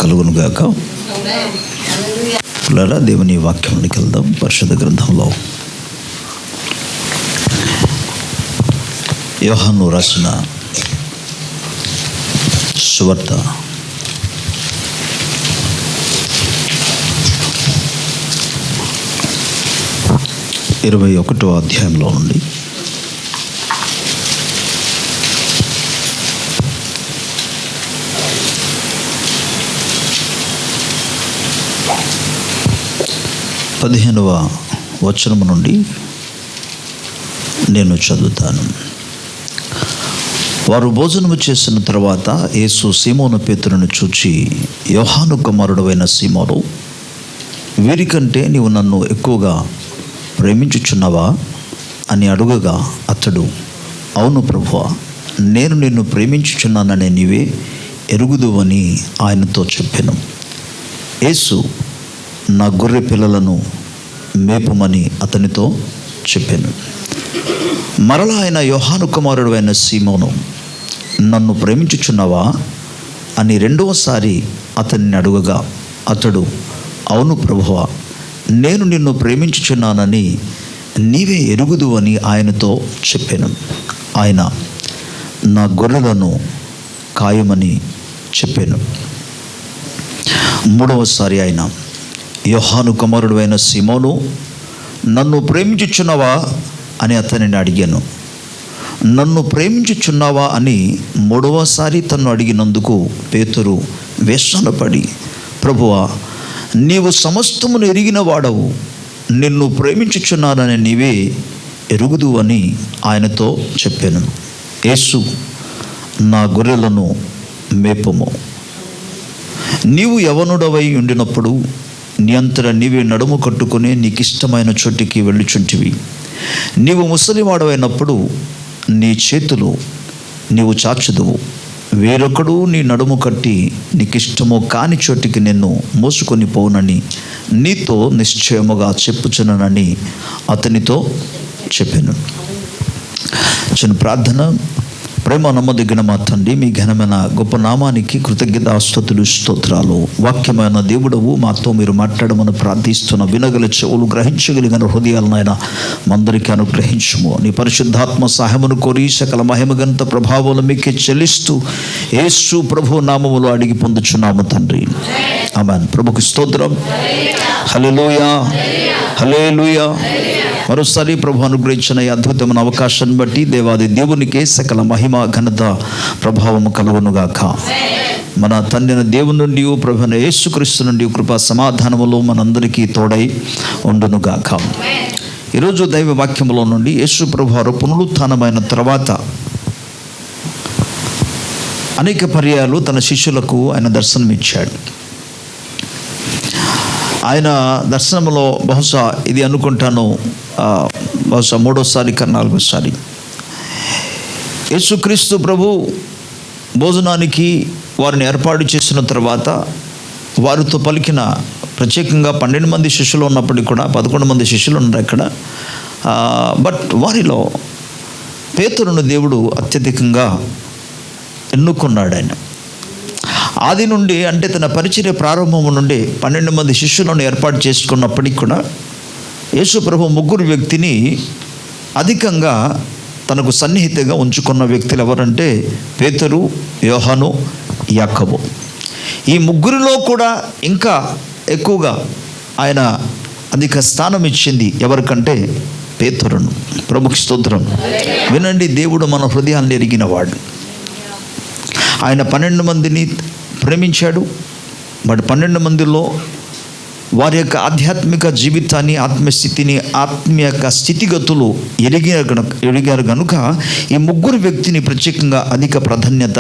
కలుగునుగాక. పిల్లరా, దేవుని వాక్యంలోకి వెళ్దాం. పరిశుద్ధ గ్రంథంలో యోహాను రాసిన సువార్త 21వ అధ్యాయంలో నుండి 15వ వచనము నుండి నేను చదువుతాను. వారు భోజనము చేసిన తర్వాత యేసు సీమోను పేతురును చూచి, యోహాను కుమారుడైన సీమోను, వీరికంటే నీవు నన్ను ఎక్కువగా ప్రేమించుచున్నావా అని అడుగగా అతడు, అవును ప్రభువా, నేను నిన్ను ప్రేమించుచున్నానని నీవే ఎరుగుదువని ఆయనతో చెప్పాను. యేసు, నా గొర్రె పిల్లలను మేపుమని అతనితో చెప్పాను. మరలా ఆయన, యోహాను కుమారుడు అయిన సీమోను, నన్ను ప్రేమించుచున్నావా అని రెండవసారి అతన్ని అడుగగా అతడు, అవును ప్రభువా, నేను నిన్ను ప్రేమించుచున్నానని నీవే ఎరుగుదు అని ఆయనతో చెప్పాను. ఆయన, నా గొర్రెలను కాయమని చెప్పాను. మూడవసారి ఆయన, యోహాను కుమారుడు అయిన సీమోను, నన్ను ప్రేమించుచున్నావా అని అతనిని అడిగాను. నన్ను ప్రేమించుచున్నావా అని మూడవసారి తన్ను అడిగినందుకు పేతురు వ్యసనపడి, ప్రభువా, నీవు సమస్తమును ఎరిగిన వాడవు, నిన్ను ప్రేమించుచున్నానని నీవే ఎరుగుదు అని ఆయనతో చెప్పాను. యేసు, నా గొర్రెలను మేపుము. నీవు యవనుడవై ఉండినప్పుడు నీ అంతటా నీవే నడుము కట్టుకుని నీకిష్టమైన చోటికి వెళ్ళుచుంటివి. నీవు ముసలివాడవైనప్పుడు నీ చేతులు నీవు చాచుదువు, వేరొకడు నీ నడుము కట్టి నీకిష్టమో కాని చోటికి నిన్ను మోసుకొని పోవునని నీతో నిశ్చయముగా చెప్పుచున్నానని అతనితో చెప్పాను. చిన్న ప్రార్థన. ప్రేమ నమ్మదగిన మా తండ్రి, మీ ఘనమైన గొప్ప నామానికి కృతజ్ఞతాస్తుతులు, స్తోత్రాలు. వాక్యమైన దేవుడవు, మాతో మీరు మాట్లాడమని ప్రార్థిస్తున్న వినగల చెవులు, గ్రహించగలిగిన హృదయాలను ఆయన మందరికి అనుగ్రహించుము. నీ పరిశుద్ధాత్మ సహాయమును కోరి సకల మహిమగంత ప్రభావాలు మీకే చెల్లిస్తూ యేసు ప్రభు నామములో అడిగి పొందుచున్నాము తండ్రి, ఆమేన్. ప్రభుకి స్తోత్రం. హల్లెలూయా, హల్లెలూయా. మరోసారి ప్రభు అనుగ్రహించిన ఈ అద్భుతమైన అవకాశాన్ని బట్టి దేవాది దేవునికే సకల మహిమ, ఘనత, ప్రభావము కలుగునుగాక. మన తండ్రి దేవుని నుండి, ప్రభువైన యేసుక్రీస్తు నుండి కృపా సమాధానములు మనందరికీ తోడై ఉండునుగాక. ఈరోజు దైవ వాక్యములో నుండి యేసు ప్రభువారు పునరుత్థానమైన తర్వాత అనేక పర్యాయాలు తన శిష్యులకు ఆయన దర్శనమిచ్చాడు. ఆయన దర్శనంలో బహుశా ఇది అనుకుంటాను, బహుశా 3వసారి కన్నా 4వసారి యేసుక్రీస్తు ప్రభు భోజనానికి వారిని ఏర్పాటు చేసిన తర్వాత వారితో పలికిన, ప్రత్యేకంగా 12 మంది శిష్యులు ఉన్నప్పటికీ కూడా 11 మంది శిష్యులు ఉన్నారు ఇక్కడ. బట్ వారిలో పేతురును దేవుడు అత్యధికంగా ఎన్నుకున్నాడు. ఆయన ఆది నుండి, అంటే తన పరిచర్య ప్రారంభము నుండి 12 మంది శిష్యులను ఏర్పాటు చేసుకున్నప్పటికీ కూడా యేసు ప్రభు 3 వ్యక్తిని అధికంగా తనకు సన్నిహితంగా ఉంచుకున్న వ్యక్తులు ఎవరంటే పేతురు, యోహాను, యాకోబు. ఈ 3లో కూడా ఇంకా ఎక్కువగా ఆయన అధిక స్థానం ఇచ్చింది ఎవరికంటే పేతురును. ప్రభుకి స్తోత్రం. వినండి, దేవుడు మన హృదయాన్ని ఎరిగినవాడు. ఆయన 12 మందిని ప్రేమించాడు. మరి 12 మందిలో వారి యొక్క ఆధ్యాత్మిక జీవితాన్ని, ఆత్మస్థితిని, ఆత్మీయ స్థితిగతులు ఎరిగారు కనుక ఈ 3 వ్యక్తిని ప్రత్యేకంగా అధిక ప్రాధాన్యత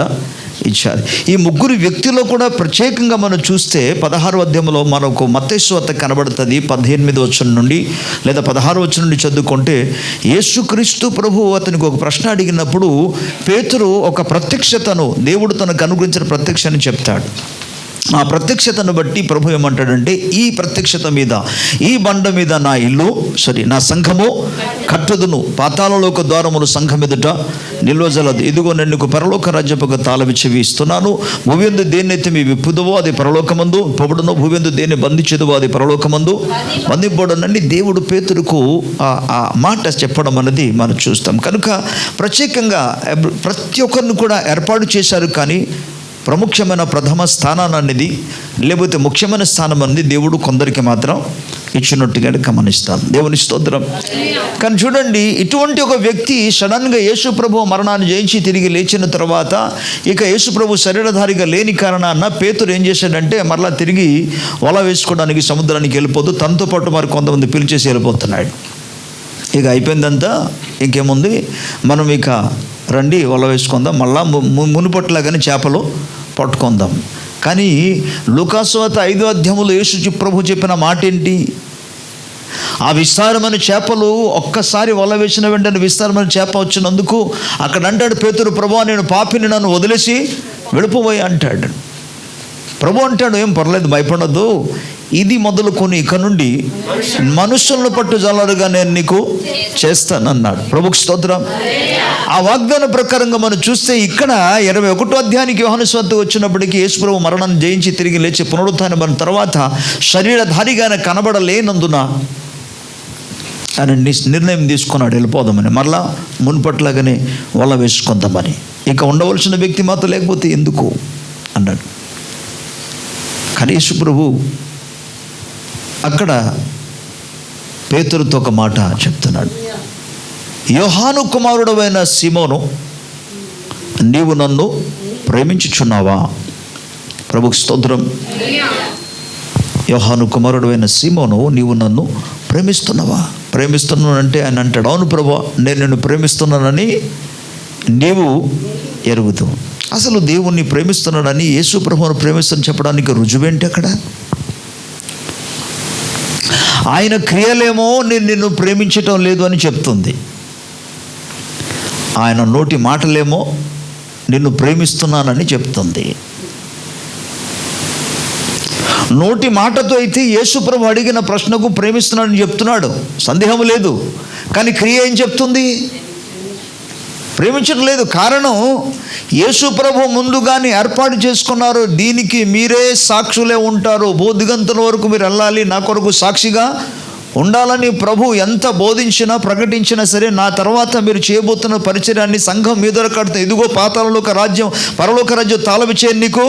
ఇచ్చారు. ఈ 3 వ్యక్తిలో కూడా ప్రత్యేకంగా మనం చూస్తే 16వ అధ్యాయంలో మనకు మత్తయి సువార్త కనబడుతుంది. 18వ వచనం నుండి లేదా 16వ వచనం నుండి చదువుకుంటే, యేసుక్రీస్తు ప్రభు అతనికి ఒక ప్రశ్న అడిగినప్పుడు పేతురు ఒక ప్రత్యక్షతను, దేవుడు తనకు అనుగ్రహించిన ప్రత్యక్షని చెప్తాడు. ఆ ప్రత్యక్షతను బట్టి ప్రభు ఏమంటాడంటే, ఈ ప్రత్యక్షత మీద, ఈ బండ మీద నా సంఘము కట్టుదును, పాతాళలోక ద్వారములు సంఘం ఎదుట నిల్వజలదు. ఇదిగో నేను నీకు పరలోక రాజ్యపు తాళం చెవి ఇస్తున్నాను. భూమియందు దేన్నైతే మీ విప్పుదువో అది పరలోకమందు పొబడును, భూమియందు దేన్ని బంధించదువో అది పరలోకమందు బంధింపబడునని దేవుడు పేతురుకు ఆ మాట చెప్పడం అనేది మనం చూస్తాం. కనుక ప్రత్యేకంగా ప్రతి ఒక్కరిని కూడా ఏర్పాటు చేశారు. కానీ ప్రముఖమైన ప్రథమ స్థానాన్ని అనేది, లేకపోతే ముఖ్యమైన స్థానం అనేది దేవుడు కొందరికి మాత్రం ఇచ్చినట్టుగా గమనిస్తాం. దేవుని స్తోత్రం. కానీ చూడండి, ఇటువంటి ఒక వ్యక్తి సడన్గా యేసుప్రభు మరణాన్ని జయించి తిరిగి లేచిన తర్వాత ఇక యేసుప్రభు శరీరధారిగా లేని కారణాన పేతురు ఏం చేశాడంటే మరలా తిరిగి వల వేసుకోవడానికి సముద్రానికి వెళ్ళిపోతూ తనతో పాటు మరి కొంతమంది పిలిచేసి వెళ్ళిపోతున్నాడు. ఇక అయిపోయిందంతా, ఇంకేముంది, మనం ఇక రండి వల వేసుకుందాం, మళ్ళా మునుపట్లాగానే చేపలు పట్టుకుందాం. కానీ లూకాసువార్త 5వ అధ్యాయంలో యేసు ప్రభు చెప్పిన మాట ఏంటి? ఆ విస్తారమైన చేపలు ఒక్కసారి వల వేసిన వెంటనే విస్తారమైన చేప వచ్చినందుకు అక్కడ అంటాడు పేతురు, ప్రభువా నేను పాపిని, నన్ను వదిలేసి వెళ్ళిపోయి అంటాడు. ప్రభు అంటాడు, ఏం పర్లేదు, భయపడద్దు, ఇది మొదలుకొని ఇక నుండి మనుషులను పట్టు జాలరుగా నేను నీకు చేస్తానన్నాడు. ప్రభుకు స్తోత్రం. ఆ వాగ్దాన ప్రకారంగా మనం చూస్తే ఇక్కడ 21వ అధ్యాయానికి యోహాను సువార్త వచ్చినప్పటికీ యేసుప్రభు మరణాన్ని జయించి తిరిగి లేచి పునరుత్థానం తర్వాత శరీరధారిగా ఆయన కనబడలేనందున ఆయన నిర్ణయం తీసుకున్నాడు వెళ్ళిపోదామని, మరలా మున్పట్లాగానే వల వేసుకుందామని. ఇక ఉండవలసిన వ్యక్తి మాత్రం లేకపోతే ఎందుకు అన్నాడు. కానీ యేసుప్రభు అక్కడ పేతురుతో ఒక మాట చెప్తున్నాడు. యోహాను కుమారుడవైన సీమోను, నీవు నన్ను ప్రేమించుచున్నావా? ప్రభుకు స్తోత్రం. యోహాను కుమారుడవైన సీమోను, నీవు నన్ను ప్రేమిస్తున్నానంటే ఆయన అంటాడు, అవును ప్రభువా, నేను నిన్ను ప్రేమిస్తున్నానని నీవు ఎరుగుతావు. అసలు దేవుణ్ణి ప్రేమిస్తున్నాడని, యేసు ప్రభువును ప్రేమిస్తానని చెప్పడానికి రుజువేంటి? అక్కడ ఆయన క్రియలేమో నేను నిన్ను ప్రేమించటం లేదు అని చెప్తుంది, ఆయన నోటి మాటలేమో నిన్ను ప్రేమిస్తున్నానని చెప్తుంది. నోటి మాటతో అయితే యేసుప్రభు అడిగిన ప్రశ్నకు ప్రేమిస్తున్నానని చెప్తున్నాడు, సందేహం లేదు. కానీ క్రియ ఏం చెప్తుంది? ప్రేమించడం లేదు. కారణం, యేసుప్రభు ముందుగానే ఏర్పాటు చేసుకున్నారు, దీనికి మీరే సాక్షులే ఉంటారు, భూదిగంతుల వరకు మీరు వెళ్ళాలి, నా కొరకు సాక్షిగా ఉండాలని ప్రభు ఎంత బోధించినా ప్రకటించినా సరే, నా తర్వాత మీరు చేయబోతున్న పరిచర్యాన్ని సంఘం మీద కడుతుంది, ఇదిగో పాతాళలోక రాజ్యం పరలోక రాజ్యం తాళం ఇచ్చేది నీకు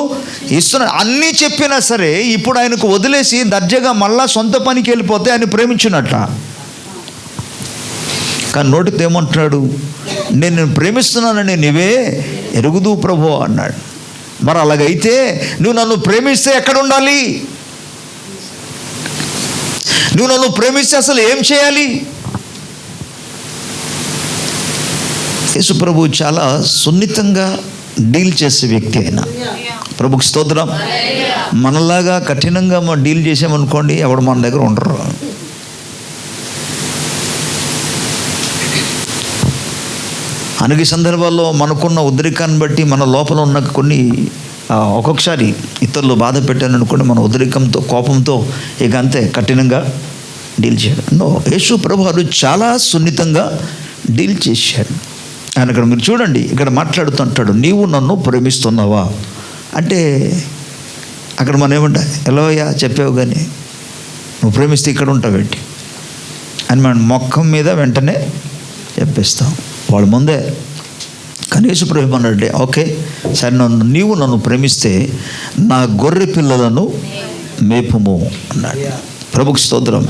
ఇస్తున్నా అన్నీ చెప్పినా సరే, ఇప్పుడు ఆయనకు వదిలేసి దర్జాగా మళ్ళా సొంత పనికి వెళ్ళిపోతే ఆయన ప్రేమించినట్ట. కానీ నోటితో ఏమంటున్నాడు? నేను ప్రేమిస్తున్నానని నీవే ఎరుగుదు ప్రభు అన్నాడు. మరి అలాగైతే నువ్వు నన్ను ప్రేమిస్తే ఎక్కడ ఉండాలి? నువ్వు నన్ను ప్రేమిస్తే అసలు ఏం చేయాలి? యేసు ప్రభు చాలా సున్నితంగా డీల్ చేసే వ్యక్తి అయినా. ప్రభుకు స్తోత్రం. మనలాగా కఠినంగా మనం డీల్ చేసామనుకోండి, ఎవడు మన దగ్గర ఉండరు. అనేక సందర్భాల్లో మనకున్న ఉద్రేకాన్ని బట్టి మన లోపల ఉన్న కొన్ని ఒక్కొక్కసారి ఇతరులు బాధ పెట్టాను అనుకోండి, మన ఉద్రేకంతో కోపంతో ఇక అంతే కఠినంగా డీల్ చేయడం. యేసు ప్రభువు చాలా సున్నితంగా డీల్ చేశాడు. ఆయన ఇక్కడ మీరు చూడండి, ఇక్కడ మాట్లాడుతుంటాడు, నీవు నన్ను ప్రేమిస్తున్నావా అంటే అక్కడ మనం ఏమంటా, ఎలావయ్యా చెప్పావు, కానీ నువ్వు ప్రేమిస్తే ఇక్కడ ఉంటావేంటి అని మనం మొక్కం మీద వెంటనే చెప్పేస్తాం వాళ్ళ ముందే. కానీ యేసు ప్రభు ఏమన్నాడంటే, ఓకే సరే, నీవు నన్ను ప్రేమిస్తే నా గొర్రె పిల్లలను మేపుము అన్నాడు. ప్రభుకు స్తోత్రం.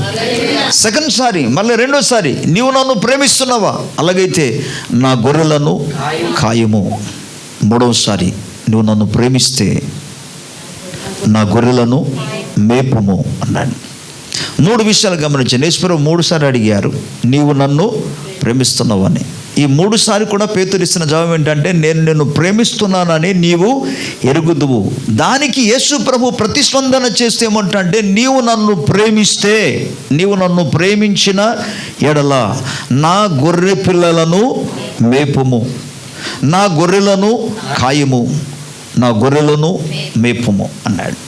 సెకండ్ సారి, మళ్ళీ రెండోసారి, నీవు నన్ను ప్రేమిస్తున్నావా, అలాగైతే నా గొర్రెలను కాయము. మూడవసారి, నువ్వు నన్ను ప్రేమిస్తే నా గొర్రెలను మేపుము అన్నాడు. 3 విషయాలు గమనించండి. యేసుప్రభు 3 సార్లు అడిగారు, నీవు నన్ను ప్రేమిస్తున్నావని. ఈ 3 సార్లు కూడా పేతురు ఇస్తున్న జవాబు ఏంటంటే, నేను నిన్ను ప్రేమిస్తున్నానని నీవు ఎరుగుదువు. దానికి యేసు ప్రభు ప్రతిస్పందన చేస్తే ఏమంటే, నీవు నన్ను ప్రేమిస్తే, నీవు నన్ను ప్రేమించిన ఎడల నా గొర్రె పిల్లలను మేపుము, నా గొర్రెలను కాయము, నా గొర్రెలను మేపుము అన్నాడు.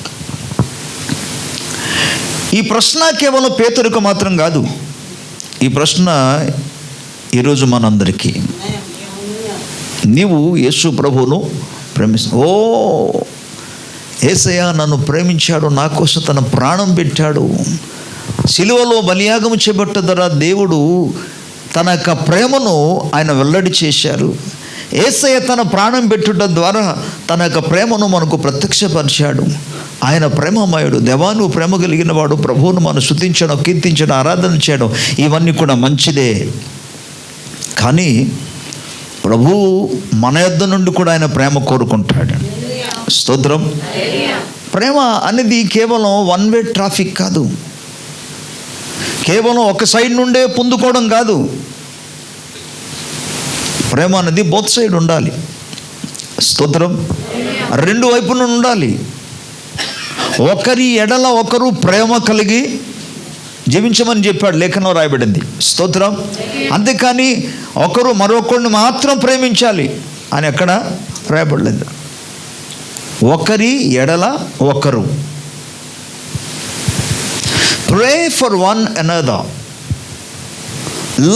ఈ ప్రశ్న కేవలం పేతురుకు మాత్రం కాదు, ఈ ప్రశ్న ఈరోజు మనందరికీ. నీవు యేసు ప్రభువును ఓ యేసయ్య నన్ను ప్రేమించాడు, నా కోసం తన ప్రాణం పెట్టాడు, సిలువలో బలియాగము చేపట్ట ద్వారా దేవుడు తన యొక్క ప్రేమను ఆయన వెల్లడి చేశారు. యేసయ్య తన ప్రాణం పెట్టుట ద్వారా తన యొక్క ప్రేమను మనకు ప్రత్యక్షపరిచాడు. ఆయన ప్రేమమయుడు, దేవాను ప్రేమ కలిగిన వాడు, ప్రభువును మనం స్తుతించడం, కీర్తించడం, ఆరాధన చేయడం ఇవన్నీ కూడా మంచిదే. కానీ ప్రభు మన యొద్ద నుండి కూడా ఆయన ప్రేమ కోరుకుంటాడు. స్తోత్రం. ప్రేమ అనేది కేవలం వన్ వే ట్రాఫిక్ కాదు, కేవలం ఒక సైడ్ నుండే పొందుకోవడం కాదు. ప్రేమ అనేది బోత్ సైడ్ ఉండాలి. స్తోత్రం. రెండు వైపున ఉండాలి. ఒకరి ఎడల ఒకరు ప్రేమ కలిగి జీవించమని చెప్పాడు, లేఖనం రాయబడింది. స్తోత్రం. అంతేకాని ఒకరు మరొకరిని మాత్రం ప్రేమించాలి అని ఎక్కడ రాయబడలేదు. ఒకరి ఎడల ఒకరు. Pray for one another,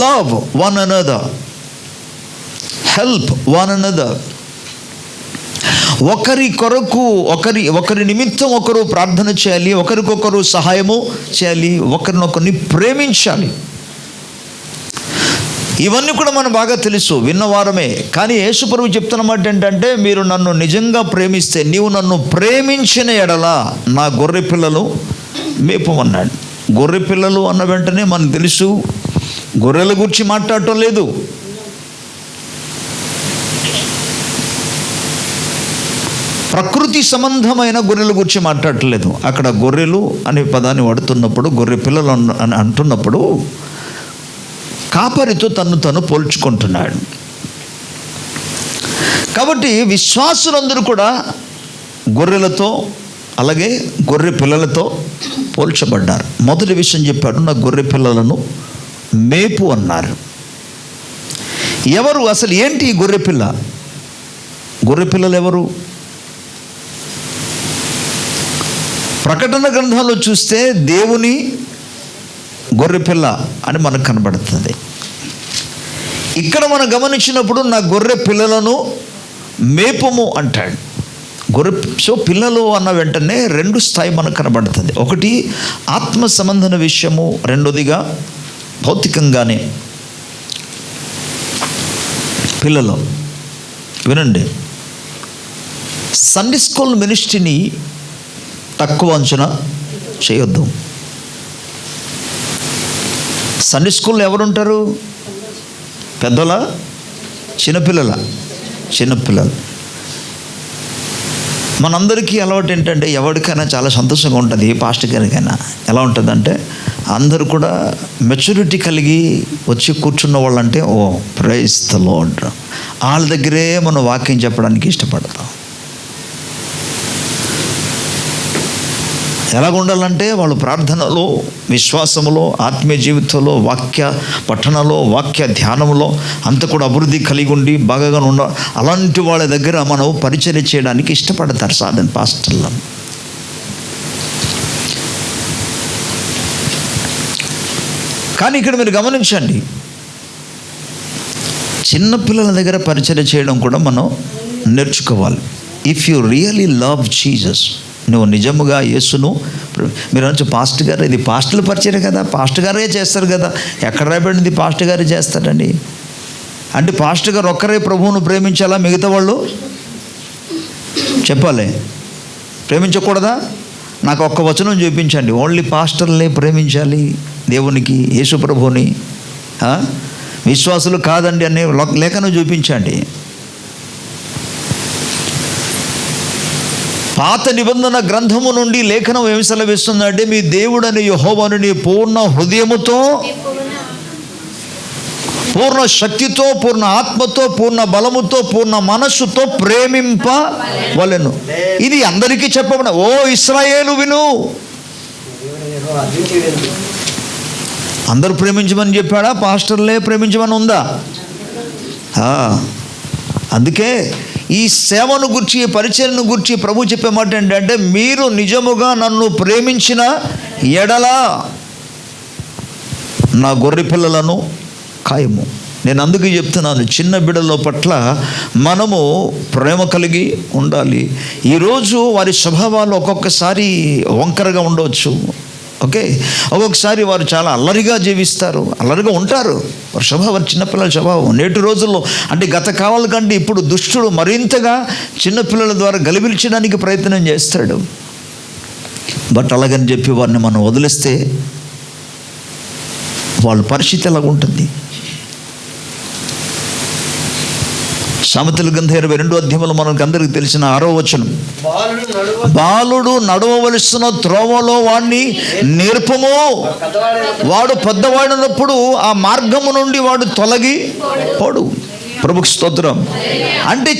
love one another, help one another. ఒకరి కొరకు ఒకరి నిమిత్తం ఒకరు ప్రార్థన చేయాలి, ఒకరికొకరు సహాయము చేయాలి, ఒకరినొకరిని ప్రేమించాలి. ఇవన్నీ కూడా మనం బాగా తెలుసు, విన్నవారమే. కానీ యేసుప్రభు చెప్తున్న మాట ఏంటంటే, మీరు నన్ను నిజంగా ప్రేమిస్తే, నీవు నన్ను ప్రేమించిన ఎడల నా గొర్రె పిల్లలు మేపమన్నాడు. గొర్రె పిల్లలు అన్న వెంటనే మనకు తెలుసు, గొర్రెల గురించి మాట్లాడటం లేదు. ప్రకృతి సంబంధమైన గొర్రెల గురించి మాట్లాడట్లేదు. అక్కడ గొర్రెలు అనే పదాన్ని వాడుతున్నప్పుడు, గొర్రె పిల్లలు అని అంటున్నప్పుడు కాపరితో తను పోల్చుకుంటున్నాడు. కాబట్టి విశ్వాసులందరూ కూడా గొర్రెలతో అలాగే గొర్రె పిల్లలతో పోల్చబడ్డారు. మొదటి విషయం చెప్పాడు, నా గొర్రె పిల్లలను మేపు అన్నారు. ఎవరు అసలు ఏంటి గొర్రె పిల్ల? గొర్రె పిల్లలు ఎవరు? ప్రకటన గ్రంథంలో చూస్తే దేవుని గొర్రెపిల్ల అని మనకు కనబడుతుంది. ఇక్కడ మనం గమనించినప్పుడు నా గొర్రె పిల్లలను మేపము అంటాడు. సో పిల్లలు అన్న వెంటనే రెండు స్థాయి మనకు కనబడుతుంది. ఒకటి ఆత్మ సంబంధన విషయము, రెండోదిగా భౌతికంగానే పిల్లలు. వినండి, సండే స్కూల్ మినిస్ట్రీని తక్కువ అంచనా చేయొద్దు. సండే స్కూల్లో ఎవరుంటారు? పెద్దల, చిన్నపిల్లలు. మనందరికీ అలవాటు ఏంటంటే, ఎవరికైనా చాలా సంతోషంగా ఉంటుంది, పాస్టర్ గారికైనా ఎలా ఉంటుందంటే, అందరూ కూడా మెచ్యూరిటీ కలిగి వచ్చి కూర్చున్న వాళ్ళంటే ఓ ప్రైజ్ ద లార్డ్, వాళ్ళ దగ్గరే మనం వాక్యం చెప్పడానికి ఇష్టపడతాం. ఎలాగ ఉండాలంటే వాళ్ళు ప్రార్థనలో, విశ్వాసములో, ఆత్మీయ జీవితంలో, వాక్య పఠనలో, వాక్య ధ్యానంలో అంత కూడా అభివృద్ధి కలిగి ఉండి బాగా ఉండ. అలాంటి వాళ్ళ దగ్గర మనం పరిచర్య చేయడానికి ఇష్టపడతారు సాధన పాస్టర్లు. కానీ ఇక్కడ మీరు గమనించండి, చిన్నపిల్లల దగ్గర పరిచర్య చేయడం కూడా మనం నేర్చుకోవాలి. If you really love Jesus, నువ్వు నిజముగా యేసును, మీరు అనొచ్చు పాస్టర్ గారు ఇది పాస్టర్ల పరిచయం కదా, పాస్టర్ గారే చేస్తారు కదా. ఎక్కడ రాబడింది పాస్టర్ గారే చేస్తారండి అంటే? పాస్టర్ గారు ఒక్కరే ప్రభువును ప్రేమించాలా? మిగతా వాళ్ళు చెప్పాలి ప్రేమించకూడదా? నాకు ఒక్క వచనం చూపించండి, ఓన్లీ పాస్టర్లే ప్రేమించాలి దేవునికి, యేసు ప్రభువుని, విశ్వాసులు కాదండి అనే లేఖనం చూపించండి. పాత నిబంధన గ్రంథము నుండి లేఖనం ఏమి సెలవిస్తుందంటే, మీ దేవుడని యెహోవాను నీ పూర్ణ హృదయముతో, పూర్ణ శక్తితో, పూర్ణ ఆత్మతో, పూర్ణ బలముతో, పూర్ణ మనస్సుతో ప్రేమింపవలెను. ఇది అందరికీ చెప్పబడిన, ఓ ఇశ్రాయేలు విను. అందరూ ప్రేమించమని చెప్పాడా? పాస్టర్లే ప్రేమించమని ఉందా? అందుకే ఈ సేవను గురించి, పరిచయను గురించి ప్రభు చెప్పే మాట ఏంటంటే, మీరు నిజముగా నన్ను ప్రేమించిన ఎడల నా గొర్రె పిల్లలను కాయము. నేను అందుకే చెప్తున్నాను, చిన్న బిడ్డల పట్ల మనము ప్రేమ కలిగి ఉండాలి. ఈరోజు వారి స్వభావాలు ఒక్కొక్కసారి వంకరగా ఉండవచ్చు. ఓకే, ఒక్కొక్కసారి వారు చాలా అల్లరిగా జీవిస్తారు, అల్లరిగా ఉంటారు. వారి స్వభావం చిన్నపిల్లల స్వభావం. నేటి రోజుల్లో అంటే గత కాలం కంటే ఇప్పుడు దుష్టుడు మరింతగా చిన్నపిల్లల ద్వారా గలిబిల్చడానికి ప్రయత్నం చేస్తాడు. బట్ అలాగని చెప్పి వారిని మనం వదిలేస్తే వాళ్ళ పరిస్థితి ఎలాగుంటుంది? సామెతల గ్రంథం 22వ అధ్యాయంలో మనకు అందరికి తెలిసిన 6వ వచనం, బాలుడు నడవవలసిన త్రోవలో వాడిని నేర్పము, వాడు పెద్దవాడినప్పుడు ఆ మార్గము నుండి వాడు తొలగి పోడు. ప్రభుకి స్తోత్రం. అంటే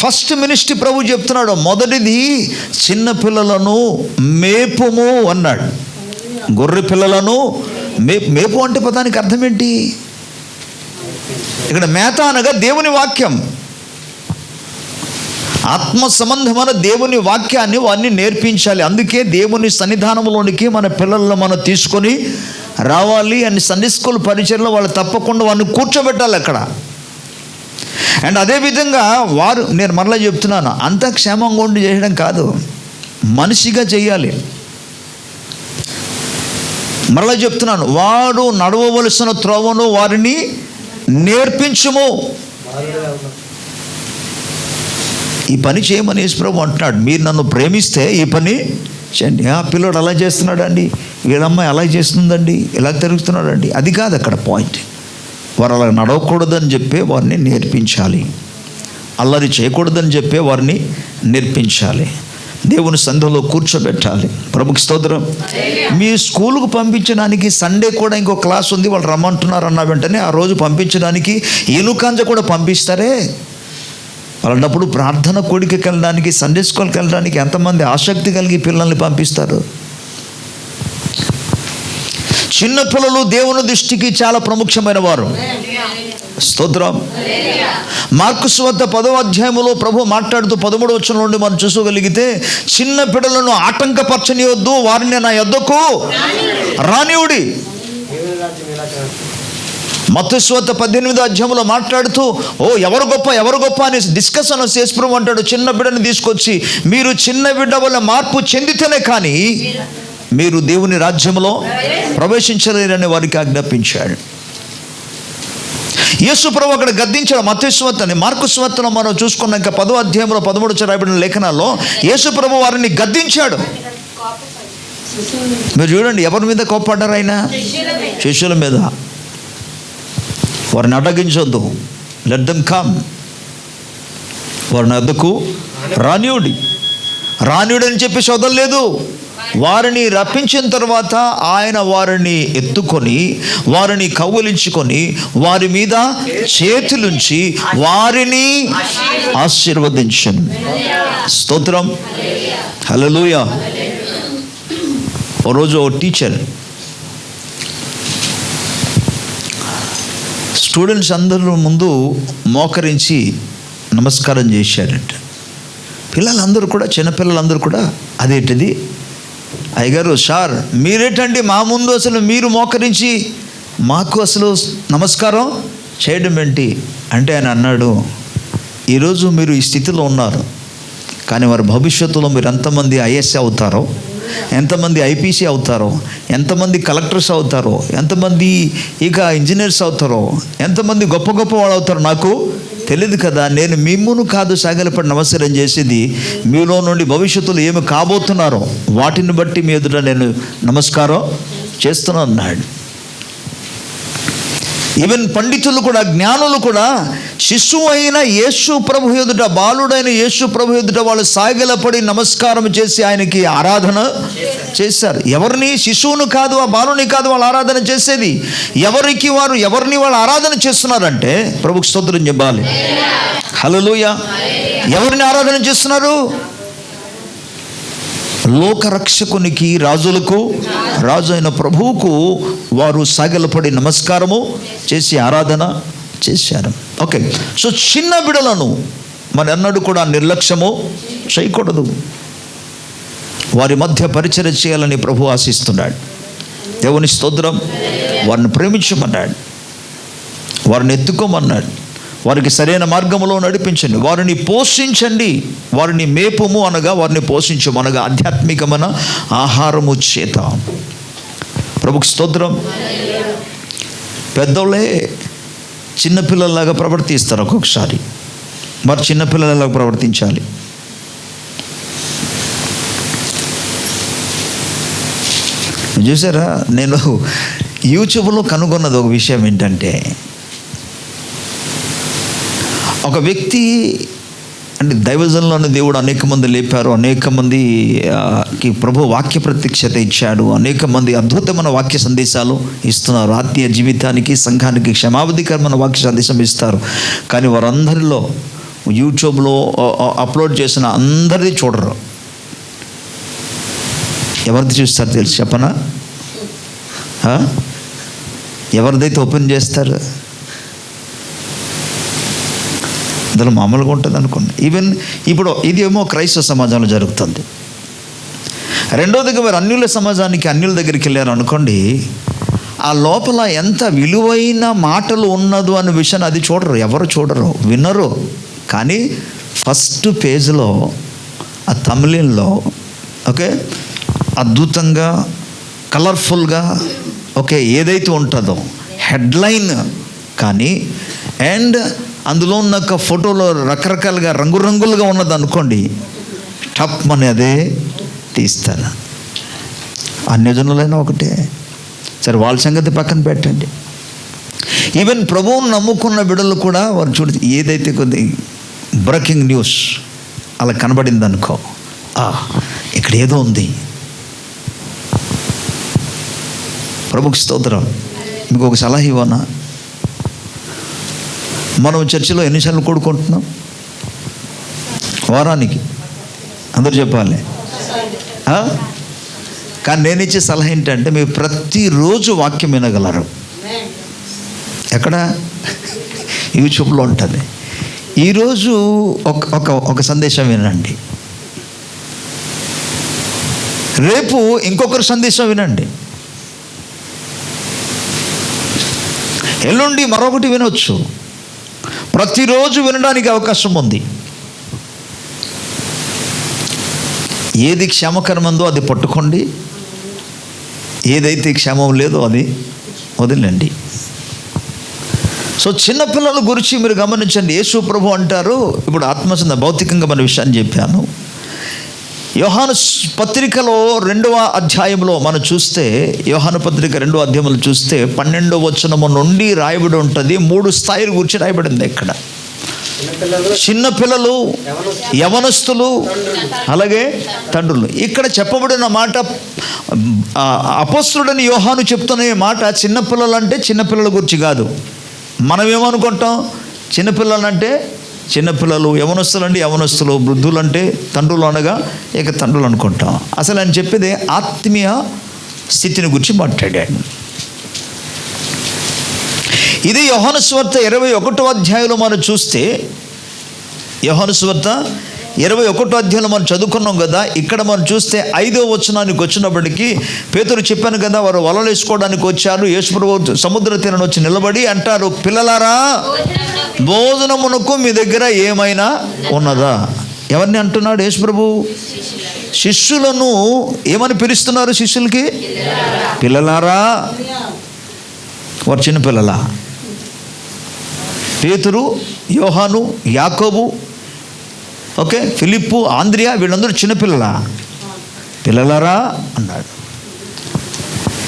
ఫస్ట్ మినిస్ట్రీ ప్రభు చెప్తున్నాడు, మొదటిది చిన్న పిల్లలను మేపుము అన్నాడు. గొర్రె పిల్లలను మేపు అంటే పదానికి అర్థం ఏంటి? ఇక్కడ మేత అనగా దేవుని వాక్యం, ఆత్మ సంబంధమైన దేవుని వాక్యాన్ని వారిని నేర్పించాలి. అందుకే దేవుని సన్నిధానంలోనికి మన పిల్లలను మనం తీసుకొని రావాలి అని సండే స్కూల్ పరిచయంలో వాళ్ళు తప్పకుండా వారిని కూర్చోబెట్టాలి అక్కడ. అండ్ అదేవిధంగా వారు, నేను మరలా చెప్తున్నాను, అంతా క్షేమంగా ఉండి చేయడం కాదు, మనిషిగా చేయాలి. మరలా చెప్తున్నాను, వాడు నడవవలసిన త్రోవను వారిని నేర్పించుము. ఈ పని చేయమని యేసుప్రభు అంటున్నాడు. మీరు నన్ను ప్రేమిస్తే ఈ పని చేయండి. ఆ పిల్లోడు అలా చేస్తున్నాడండి, వీళ్ళమ్మాయి అలా చేస్తుందండి, ఇలా తిరుగుతున్నాడండి, అది కాదు అక్కడ పాయింట్. వారు అలా నడవకూడదని చెప్పే వారిని నేర్పించాలి, అల్లరి చేయకూడదని చెప్పే వారిని నేర్పించాలి, దేవుని సంధిలో కూర్చోబెట్టాలి. ప్రభుకి స్తోత్రం. మీ స్కూలుకు పంపించడానికి సండే కూడా ఇంకో క్లాస్ ఉంది, వాళ్ళు రమ్మంటున్నారు అన్న వెంటనే ఆ రోజు పంపించడానికి ఏనుకాంజ కూడా పంపిస్తారే. అలాంటప్పుడు ప్రార్థన కూడికి వెళ్ళడానికి, సండే స్కూల్కి వెళ్ళడానికి ఎంతమంది ఆసక్తి కలిగి పిల్లల్ని పంపిస్తారు? చిన్న పిల్లలు దేవుని దృష్టికి చాలా ప్రాముఖ్యమైన వారు. స్తోత్రం. మార్కు సువార్త 10వ అధ్యాయంలో ప్రభు మాట్లాడుతూ 13వ వచనం నుండి మనం చూసుకోగలిగితే, చిన్న పిల్లలను ఆటంకపరచనియొద్దు, వారిని నా యొద్దకు రానివుడి. మత్తయి సువార్త 18వ అధ్యాయంలో మాట్లాడుతూ ఎవరు గొప్ప అని డిస్కషన్ చేసి ప్రభు అంటాడు, చిన్న బిడ్డని తీసుకొచ్చి మీరు చిన్న బిడ్డ వల్ల మార్పు చెందితేనే కానీ మీరు దేవుని రాజ్యంలో ప్రవేశించలేరని వారికి ఆజ్ఞాపించాడు. యేసు ప్రభు అక్కడ గద్దించాడు. మత్తయి సువార్తని, మార్కు సువార్తలో మనం చూసుకున్నాక 10వ అధ్యాయంలో 13 రాయబడిన లేఖనాల్లో యేసు ప్రభు వారిని గద్దించాడు. మీరు చూడండి, ఎవరి మీద కోప్పడ్డారు ఆయన? శిష్యుల మీద. వారిని అడ్డగించొద్దు, లెట్ దెమ్ కమ్, వారిని వద్దకు రానియుడి అని చెప్పి వదలలేదు. వారిని రప్పించిన తర్వాత ఆయన వారిని ఎత్తుకొని, వారిని కౌగిలించుకొని, వారి మీద చేతులుంచి వారిని ఆశీర్వదించను. స్తోత్రం. హల్లెలూయా. ఓ రోజు ఓ టీచర్ స్టూడెంట్స్ అందరూ ముందు మోకరించి నమస్కారం చేశారంట. పిల్లలందరూ కూడా, చిన్నపిల్లలందరూ కూడా, అదేంటిది అయ్యగారు సార్ మీరేటండి మా ముందు అసలు మీరు మోకరించి మాకు అసలు నమస్కారం చేయడం ఏంటి అంటే, ఆయన అన్నాడు, ఈరోజు మీరు ఈ స్థితిలో ఉన్నారు, కానీ వారి భవిష్యత్తులో మీరు ఎంతమంది ఐఎస్ఏ అవుతారో, ఎంతమంది ఐపీసీ అవుతారో, ఎంతమంది కలెక్టర్స్ అవుతారో, ఎంతమంది ఇక ఇంజనీర్స్ అవుతారో, ఎంతమంది గొప్ప గొప్ప వాళ్ళు అవుతారో నాకు తెలియదు కదా. నేను మిమ్మును కాదు సాగలపడి నమస్కారం చేసేది, మీలో నుండి భవిష్యత్తులో ఏమి కాబోతున్నారో వాటిని బట్టి మీ ఎదుట నేను నమస్కారం చేస్తున్నాను అన్నాడు. ఈవెన్ పండితులు కూడా, జ్ఞానులు కూడా శిశువు అయిన యేసు ప్రభు ఎదుట, బాలుడైన యేసు ప్రభు ఎదుట వాళ్ళు సాగిలపడి నమస్కారం చేసి ఆయనకి ఆరాధన చేశారు. ఎవరిని? శిశువును కాదు, ఆ బాలుని కాదు వాళ్ళు ఆరాధన చేసేది. ఎవరిని వాళ్ళు ఆరాధన చేస్తున్నారంటే ప్రభుకి స్తోత్రం చెప్పాలి. హల్లెలూయా. ఎవరిని ఆరాధన చేస్తున్నారు? లోకరక్షకునికి, రాజులకు రాజు అయిన ప్రభువుకు వారు సాగిలపడి నమస్కారము చేసి ఆరాధన చేశారు. ఓకే, సో చిన్న బిడ్డలను మరి అన్నడు కూడా నిర్లక్ష్యము చేయకూడదు. వారి మధ్య పరిచర్య చేయాలని ప్రభు ఆశిస్తున్నాడు. దేవుని స్తోత్రం. వారిని ప్రేమించమన్నాడు, వారిని ఎత్తుకోమన్నాడు, వారికి సరైన మార్గంలో నడిపించండి, వారిని పోషించండి. వారిని మేపుము అనగా వారిని పోషించము అనగా ఆధ్యాత్మికమైన ఆహారము చేత. ప్రభుకి స్తోత్రం. పెద్దోళ్ళే చిన్నపిల్లల్లాగా ప్రవర్తిస్తారు ఒక్కొక్కసారి. మరి చిన్నపిల్లలలాగా ప్రవర్తించాలి. చూసారా, నేను యూట్యూబ్లో కనుగొన్నది ఒక విషయం ఏంటంటే, ఒక వ్యక్తి అంటే దైవజనులను దేవుడు అనేక మంది లేపారు, అనేక మందికి ప్రభు వాక్య ప్రత్యక్షత ఇచ్చాడు, అనేక మంది అద్భుతమైన వాక్య సందేశాలు ఇస్తున్నారు, ఆత్మీయ జీవితానికి సంఘానికి క్షమావధికరమైన వాక్య సందేశం ఇస్తారు. కానీ వారందరిలో యూట్యూబ్లో అప్లోడ్ చేసిన అందరిది చూడరు. ఎవరిది చూస్తారు తెలుసు చెప్పనా? ఎవరిదైతే ఓపెన్ చేస్తారు అందులో మామూలుగా ఉంటుంది అనుకోండి. ఈవెన్ ఇప్పుడు ఇది ఏమో క్రైస్తవ సమాజంలో జరుగుతుంది. రెండోదిగా మరి అన్యుల సమాజానికి, అన్యుల దగ్గరికి వెళ్ళారు అనుకోండి, ఆ లోపల ఎంత విలువైన మాటలు ఉన్నదో అనే విషయాన్ని అది చూడరు, ఎవరు చూడరు, వినరు. కానీ ఫస్ట్ పేజ్లో ఆ తమిళంలో ఓకే అద్భుతంగా కలర్ఫుల్గా ఓకే ఏదైతే ఉంటుందో హెడ్లైన్ కానీ అండ్ అందులో ఉన్న ఒక ఫోటోలో రకరకాలుగా రంగురంగులుగా ఉన్నది అనుకోండి, టప్ అని అదే తీస్తాను. అన్యజనులైనా ఒకటే. సరే, వాళ్ళ సంగతి పక్కన పెట్టండి. ఈవెన్ ప్రభువును నమ్ముకున్న బిడ్డలు కూడా వారు చూడ ఏదైతే కొద్ది బ్రేకింగ్ న్యూస్ అలా కనబడింది అనుకో, ఇక్కడ ఏదో ఉంది. ప్రభుకి స్తోత్రం. మీకు ఒక సలహా ఇవ్వనా? మనం చర్చిలో ఎన్నిసార్లు కూడుకుంటున్నాం వారానికి? అందరూ చెప్పాలి. కానీ నేను ఇచ్చే సలహా ఏంటంటే, మీరు ప్రతిరోజు వాక్యం వినగలరు. ఎక్కడ? యూట్యూబ్లో ఉంటుంది. ఈరోజు ఒక సందేశం వినండి, రేపు ఇంకొకరు సందేశం వినండి, ఎల్లుండి మరొకటి వినొచ్చు. ప్రతిరోజు వినడానికి అవకాశం ఉంది. ఏది క్షేమకరమందో అది పట్టుకోండి, ఏదైతే క్షేమం లేదో అది వదిలేండి. సో చిన్నపిల్లల గురించి మీరు గమనించండి. యేసు ప్రభు అంటారు, ఇప్పుడు ఆత్మసంద భౌతికంగా మన విషయాన్ని చెప్పాను. యోహాను పత్రికలో 2వ అధ్యాయంలో మనం చూస్తే, యోహాను పత్రిక 2వ అధ్యాయంలో చూస్తే 12వ వచనము నుండి రాయబడి ఉంటుంది. 3 స్థాయిల గురించి రాయబడింది ఇక్కడ. చిన్నపిల్లలు, యవనస్తులు, అలాగే తండ్రులు. ఇక్కడ చెప్పబడిన మాట, అపొస్తలుడైన యోహాను చెప్తున్న మాట చిన్నపిల్లలు అంటే చిన్నపిల్లల గురించి కాదు. మనం ఏమనుకుంటాం? చిన్నపిల్లలు అంటే చిన్నపిల్లలు, యవనస్తులు అంటే యవనస్తులు, వృద్ధులు అంటే తండ్రులు అనగా ఇక తండ్రులు అనుకుంటాం. అసలు ఆయన చెప్పేది ఆత్మీయ స్థితిని గురించి మాట్లాడాడు. ఇది యోహాను సువార్త 21వ అధ్యాయంలో మనం చూస్తే, యోహాను సువార్త 21వ అధ్యాయంలో మనం చదువుకున్నాం కదా. ఇక్కడ మనం చూస్తే 5వ వచనానికి వచ్చినప్పటికీ, పేతురు చెప్పాను కదా, వారు వలలు వేసుకోవడానికి వచ్చారు. యేసుప్రభువు సముద్ర తీరాన వచ్చి నిలబడి అంటారు, పిల్లలారా భోజనమునకు మీ దగ్గర ఏమైనా ఉన్నదా? ఎవరిని అంటున్నాడు యేసుప్రభు? శిష్యులను ఏమని పిలుస్తున్నారు? శిష్యులకి పిల్లలారా. వారు చిన్న పిల్లలా? పేతురు, యోహాను, యాకోబు, ఓకే, ఫిలిప్పు, ఆంద్రియా, వీళ్ళందరూ చిన్నపిల్లలా? పిల్లలారా అన్నాడు.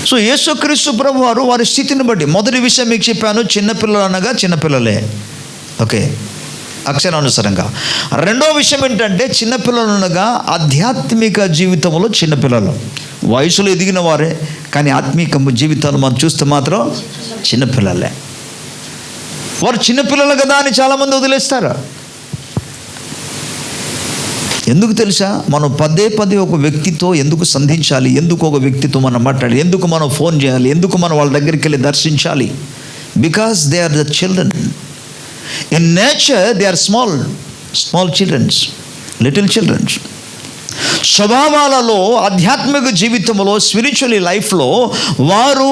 సో యేసుక్రీస్తు ప్రభు వారు వారి స్థితిని బట్టి, మొదటి విషయం మీకు చెప్పాను, చిన్నపిల్లలు అనగా చిన్నపిల్లలే, ఓకే, అక్షరానుసారంగా. రెండో విషయం ఏంటంటే, చిన్నపిల్లలు అనగా ఆధ్యాత్మిక జీవితంలో చిన్నపిల్లలు, వయసులో ఎదిగిన వారే కానీ ఆత్మీక జీవితాలు మనం చూస్తే మాత్రం చిన్నపిల్లలే. వారు చిన్నపిల్లలు కదా అని చాలామంది వదిలేస్తారు. ఎందుకు తెలుసా? మనం పదే ఒక వ్యక్తితో ఎందుకు సంధించాలి, ఎందుకు ఒక వ్యక్తితో మనం మాట్లాడాలి, ఎందుకు మనం ఫోన్ చేయాలి, ఎందుకు మనం వాళ్ళ దగ్గరికి వెళ్ళి దర్శించాలి? Because they are the children. In nature they are small childrens, little childrens. స్వభావాలలో, ఆధ్యాత్మిక జీవితంలో, స్పిరిచువల్ లైఫ్లో వారు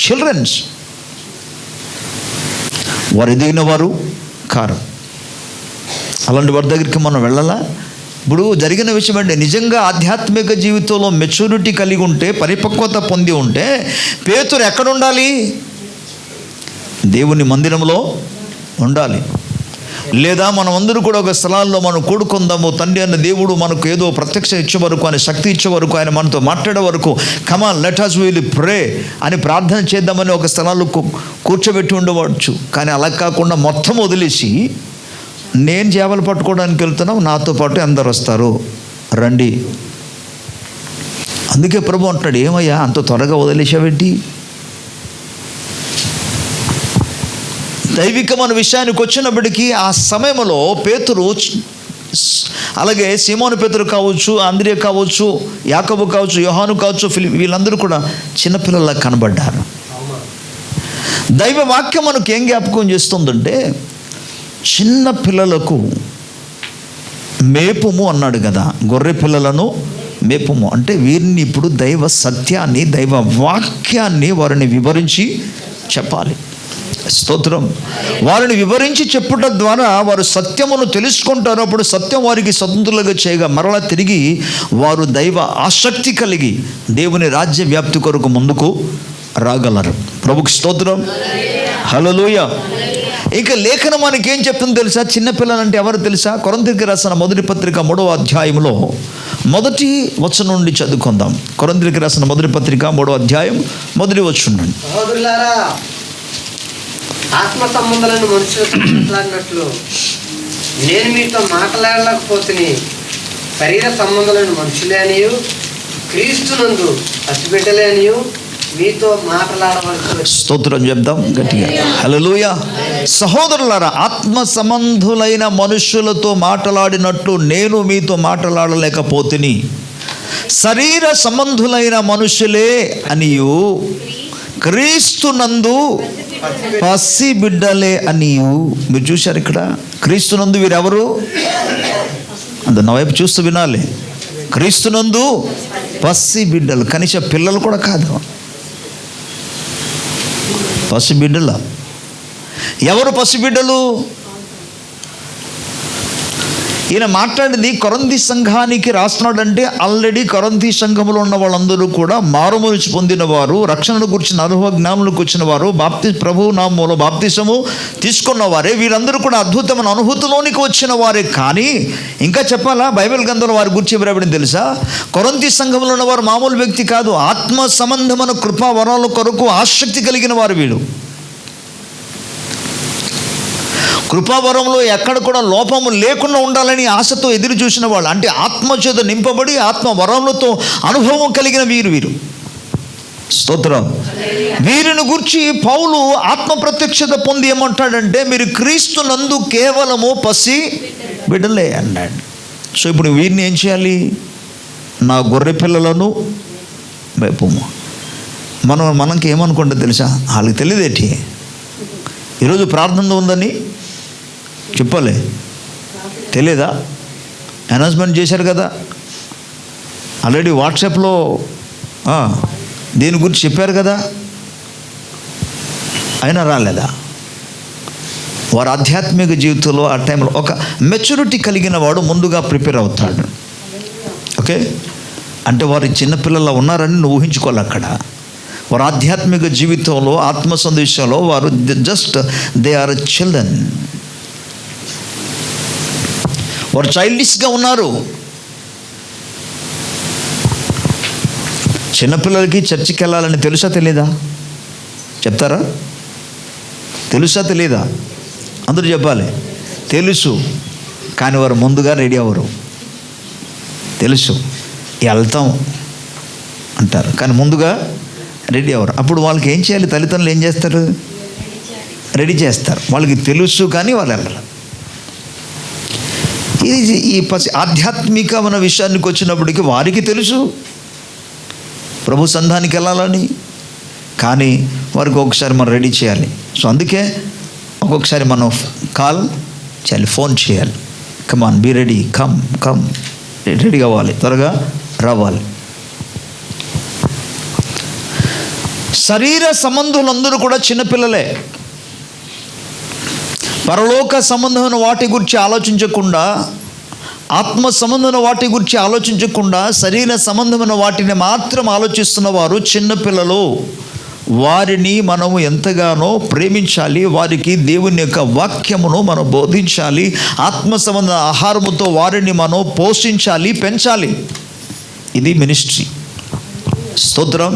చిల్డ్రన్స్, వారు ఎదిగిన వారు కారు. అలాంటి వారి దగ్గరికి మనం వెళ్ళాలా? ఇప్పుడు జరిగిన విషయం అంటే నిజంగా ఆధ్యాత్మిక జీవితంలో మెచ్యూరిటీ కలిగి ఉంటే, పరిపక్వత పొంది ఉంటే పేతురు ఎక్కడ ఉండాలి? దేవుని మందిరంలో ఉండాలి. లేదా మనం అందరూ కూడా ఒక స్థలాల్లో మనం కూడుకుందాము, తండ్రి అన్న దేవుడు మనకు ఏదో ప్రత్యక్ష ఇచ్చే వరకు, ఆయన శక్తి ఇచ్చే వరకు, ఆయన మనతో మాట్లాడే వరకు, come on let us will pray అని ప్రార్థన చేద్దామని ఒక స్థలాల్లో కూర్చోబెట్టి ఉండవచ్చు. కానీ అలా కాకుండా మొత్తం వదిలేసి నేను చేపలు పట్టుకోవడానికి వెళ్తున్నాం, నాతో పాటు అందరు వస్తారు రండి. అందుకే ప్రభు అంటాడు, ఏమయ్యా అంత త్వరగా వదిలేసావేంటి? దైవికమైన విషయానికి వచ్చినప్పటికీ ఆ సమయంలో పేతురు, అలాగే సీమోను పేతురు కావచ్చు, అంద్రియ కావచ్చు, యాకోబు కావచ్చు, యోహాను కావచ్చు, వీళ్ళందరూ కూడా చిన్నపిల్లలా కనబడ్డారు. దైవ వాక్యం మనకు ఏం జ్ఞాపకం చేస్తుందంటే, చిన్న పిల్లలకు మేపుము అన్నాడు కదా, గొర్రె పిల్లలను మేపుము అంటే వీరిని ఇప్పుడు దైవ సత్యాన్ని, దైవ వాక్యాన్ని వారిని వివరించి చెప్పాలి. స్తోత్రం. వారిని వివరించి చెప్పుట ద్వారా వారు సత్యమును తెలుసుకుంటారు. అప్పుడు సత్యం వారికి స్వతంత్రులుగా చేయగా మరలా తిరిగి వారు దైవ ఆసక్తి కలిగి దేవుని రాజ్య వ్యాప్తి కొరకు ముందుకు రాగలరు. ప్రభుకి స్తోత్రం. హల్లెలూయా. ఇక లేఖనం మనకి ఏం చెప్తుందో తెలుసా? చిన్నపిల్లలంటే ఎవరు తెలుసా? కొరింథీయులకు రాసిన మొదటి పత్రిక 3వ అధ్యాయంలో మొదటి వచనం నుండి చదువుకుందాం. కొరింథీయులకు రాసిన మొదటి పత్రిక 3వ అధ్యాయం మొదటి వచనం నుండి. ఆత్మ సంబంధాలను మనుషులతో మాట్లాడినట్లు నేను మీతో మాట్లాడలేకపోతే శరీర సంబంధాలను మనుషులే అనియు క్రీస్తునందు పసిబిడ్డలే అనియు మీతో మాట్లాడవలసి. స్తోత్రం చెప్దాం గట్టిగా. హల్లెలూయా. సహోదరులారా, ఆత్మ సంబంధులైన మనుషులతో మాట్లాడినట్లు నేను మీతో మాట్లాడలేకపోతిని, శరీర సంబంధులైన మనుషులే అనియు క్రీస్తునందు పసి బిడ్డలే అనియు. మీరు చూశారు ఇక్కడ, క్రీస్తునందు వీరెవరు? అంత నా వైపు చూస్తూ వినాలి. క్రీస్తునందు పసి బిడ్డలు, కనీసం పిల్లలు కూడా కాదు, పసిబిడ్డల. ఎవరు పసిబిడ్డలు? ఈయన మాట్లాడింది కొరింథీ సంఘానికి రాస్తున్నాడంటే ఆల్రెడీ కొరింథీ సంఘంలో ఉన్న వాళ్ళందరూ కూడా మారుమనసు పొందిన వారు, రక్షణను గురించిన అనుభవ జ్ఞానంలోకి వచ్చిన వారు, ప్రభు నామములో బాప్తిసము తీసుకున్న వారే. వీరందరూ కూడా అద్భుతమైన అనుభూతిలోనికి వచ్చిన వారే. కానీ ఇంకా చెప్పాలా, బైబిల్ గ్రంథంలో వారి గురించి ఎవరైనా తెలుసా? కొరింథీ సంఘంలో ఉన్న వారు మామూలు వ్యక్తి కాదు. ఆత్మ సంబంధమైన కృపా వరాల కొరకు ఆసక్తి కలిగిన వారు వీళ్ళు. కృపావరంలో ఎక్కడ కూడా లోపము లేకుండా ఉండాలని ఆశతో ఎదురు చూసిన వాళ్ళు, అంటే ఆత్మచేత నింపబడి ఆత్మ వరములతో అనుభవం కలిగిన వీరు. స్తోత్రం. వీరిని గురించి పౌలు ఆత్మ ప్రత్యక్షత పొంది ఏమంటాడంటే, మీరు క్రీస్తునందు కేవలము పసి బిడ్డలే అన్నాడు. సో ఇప్పుడు వీరిని ఏం చేయాలి? నా గొర్రె పిల్లలను మేపుము. మనకి ఏమనుకుంటే తెలుసా? వాళ్ళకి తెలియదేంటి ఈరోజు ప్రార్థన ఉందని చెప్పలే, తెలియదా? అనౌన్స్మెంట్ చేశారు కదా ఆల్రెడీ వాట్సాప్లో, దీని గురించి చెప్పారు కదా, అయినా రాలేదా? వారి ఆధ్యాత్మిక జీవితంలో ఆ టైంలో ఒక మెచ్యూరిటీ కలిగిన వాడు ముందుగా ప్రిపేర్ అవుతాడు. ఓకే, అంటే వారి చిన్నపిల్లలు ఉన్నారని నువ్వు ఊహించుకోవాలి. అక్కడ వారి ఆధ్యాత్మిక జీవితంలో, ఆత్మ సందేశంలో వారు జస్ట్ దే ఆర్ చిల్డ్రన్. వారు చైల్డిష్గా ఉన్నారు. చిన్నపిల్లలకి చర్చికి వెళ్ళాలని తెలుసా తెలీదా? చెప్తారా? తెలుసా తెలీదా? అందరూ చెప్పాలి. తెలుసు, కానీ వారు ముందుగా రెడీ అవ్వరు. తెలుసు వెళ్తాం అంటారు, కానీ ముందుగా రెడీ అవ్వరు. అప్పుడు వాళ్ళకి ఏం చేయాలి? తల్లిదండ్రులు ఏం చేస్తారు? రెడీ చేస్తారు. వాళ్ళకి తెలుసు కానీ వాళ్ళు వెళ్ళరు. ఇది ఈ ఆధ్యాత్మికమైన విషయానికి వచ్చినప్పటికీ వారికి తెలుసు ప్రభు సంఘానికి వెళ్ళాలని, కానీ వారికి ఒకసారి మనం రెడీ చేయాలి. సో అందుకే ఒక్కొక్కసారి మనం కాల్ చేయాలి, ఫోన్ చేయాలి. Come on, be ready, come. Ready అవ్వాలి, త్వరగా రావాలి. శరీర సంబంధులందరూ కూడా చిన్నపిల్లలే. పరలోక సంబంధమైన వాటి గురించి ఆలోచించకుండా, ఆత్మ సంబంధమైన వాటి గురించి ఆలోచించకుండా శరీర సంబంధమైన వాటిని మాత్రం ఆలోచిస్తున్న వారు చిన్నపిల్లలు. వారిని మనము ఎంతగానో ప్రేమించాలి, వారికి దేవుని యొక్క వాక్యమును మనం బోధించాలి, ఆత్మ సంబంధ ఆహారముతో వారిని మనం పోషించాలి, పెంచాలి. ఇది మినిస్ట్రీ. స్తోత్రం.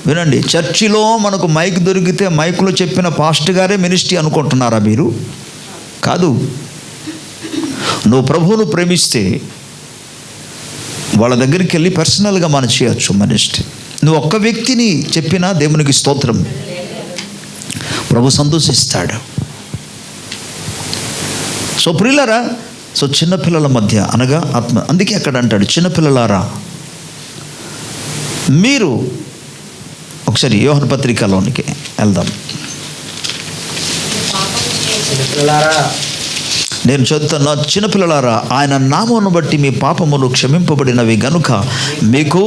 వినండి, చర్చిలో మనకు మైక్ దొరికితే మైకులో చెప్పిన పాస్టర్ గారే మినిస్ట్రీ అనుకుంటున్నారా మీరు? కాదు. నువ్వు ప్రభువును ప్రేమిస్తే వాళ్ళ దగ్గరికి వెళ్ళి పర్సనల్గా మనం చేయొచ్చు మినిస్ట్రీ. నువ్వు ఒక్క వ్యక్తిని చెప్పినా దేవునికి స్తోత్రం, ప్రభు సంతోషిస్తాడు. సో ప్రియులారా, సో చిన్నపిల్లల మధ్య అనగా ఆత్మ, అందుకే అక్కడ అంటాడు చిన్నపిల్లలారా మీరు. ఒకసారి యోహాను పత్రికలోనికి వెళ్దాం. నేను చదువుతున్నా, చిన్నపిల్లలారా ఆయన నామమును బట్టి మీ పాపములు క్షమింపబడినవి గనుక మీకు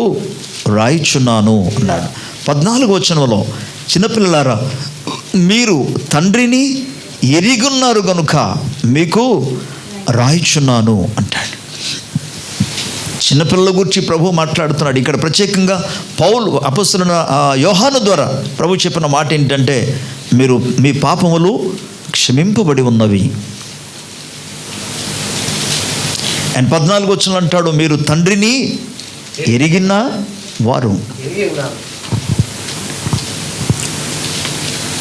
రాయిచున్నాను అన్నాడు. 14వ వచనంలో చిన్నపిల్లలారా మీరు తండ్రిని ఎరిగున్నారు గనుక మీకు రాయిచున్నాను అంటాడు. చిన్నపిల్లల గురించి ప్రభు మాట్లాడుతున్నాడు. ఇక్కడ ప్రత్యేకంగా పౌలు అపొస్తలుడైన యోహాను ద్వారా ప్రభు చెప్పిన మాట ఏంటంటే, మీరు మీ పాపములు క్షమింపబడి ఉన్నవి. అండ్ 14వ వచనంలో అంటాడు, మీరు తండ్రిని ఎరిగిన వారు.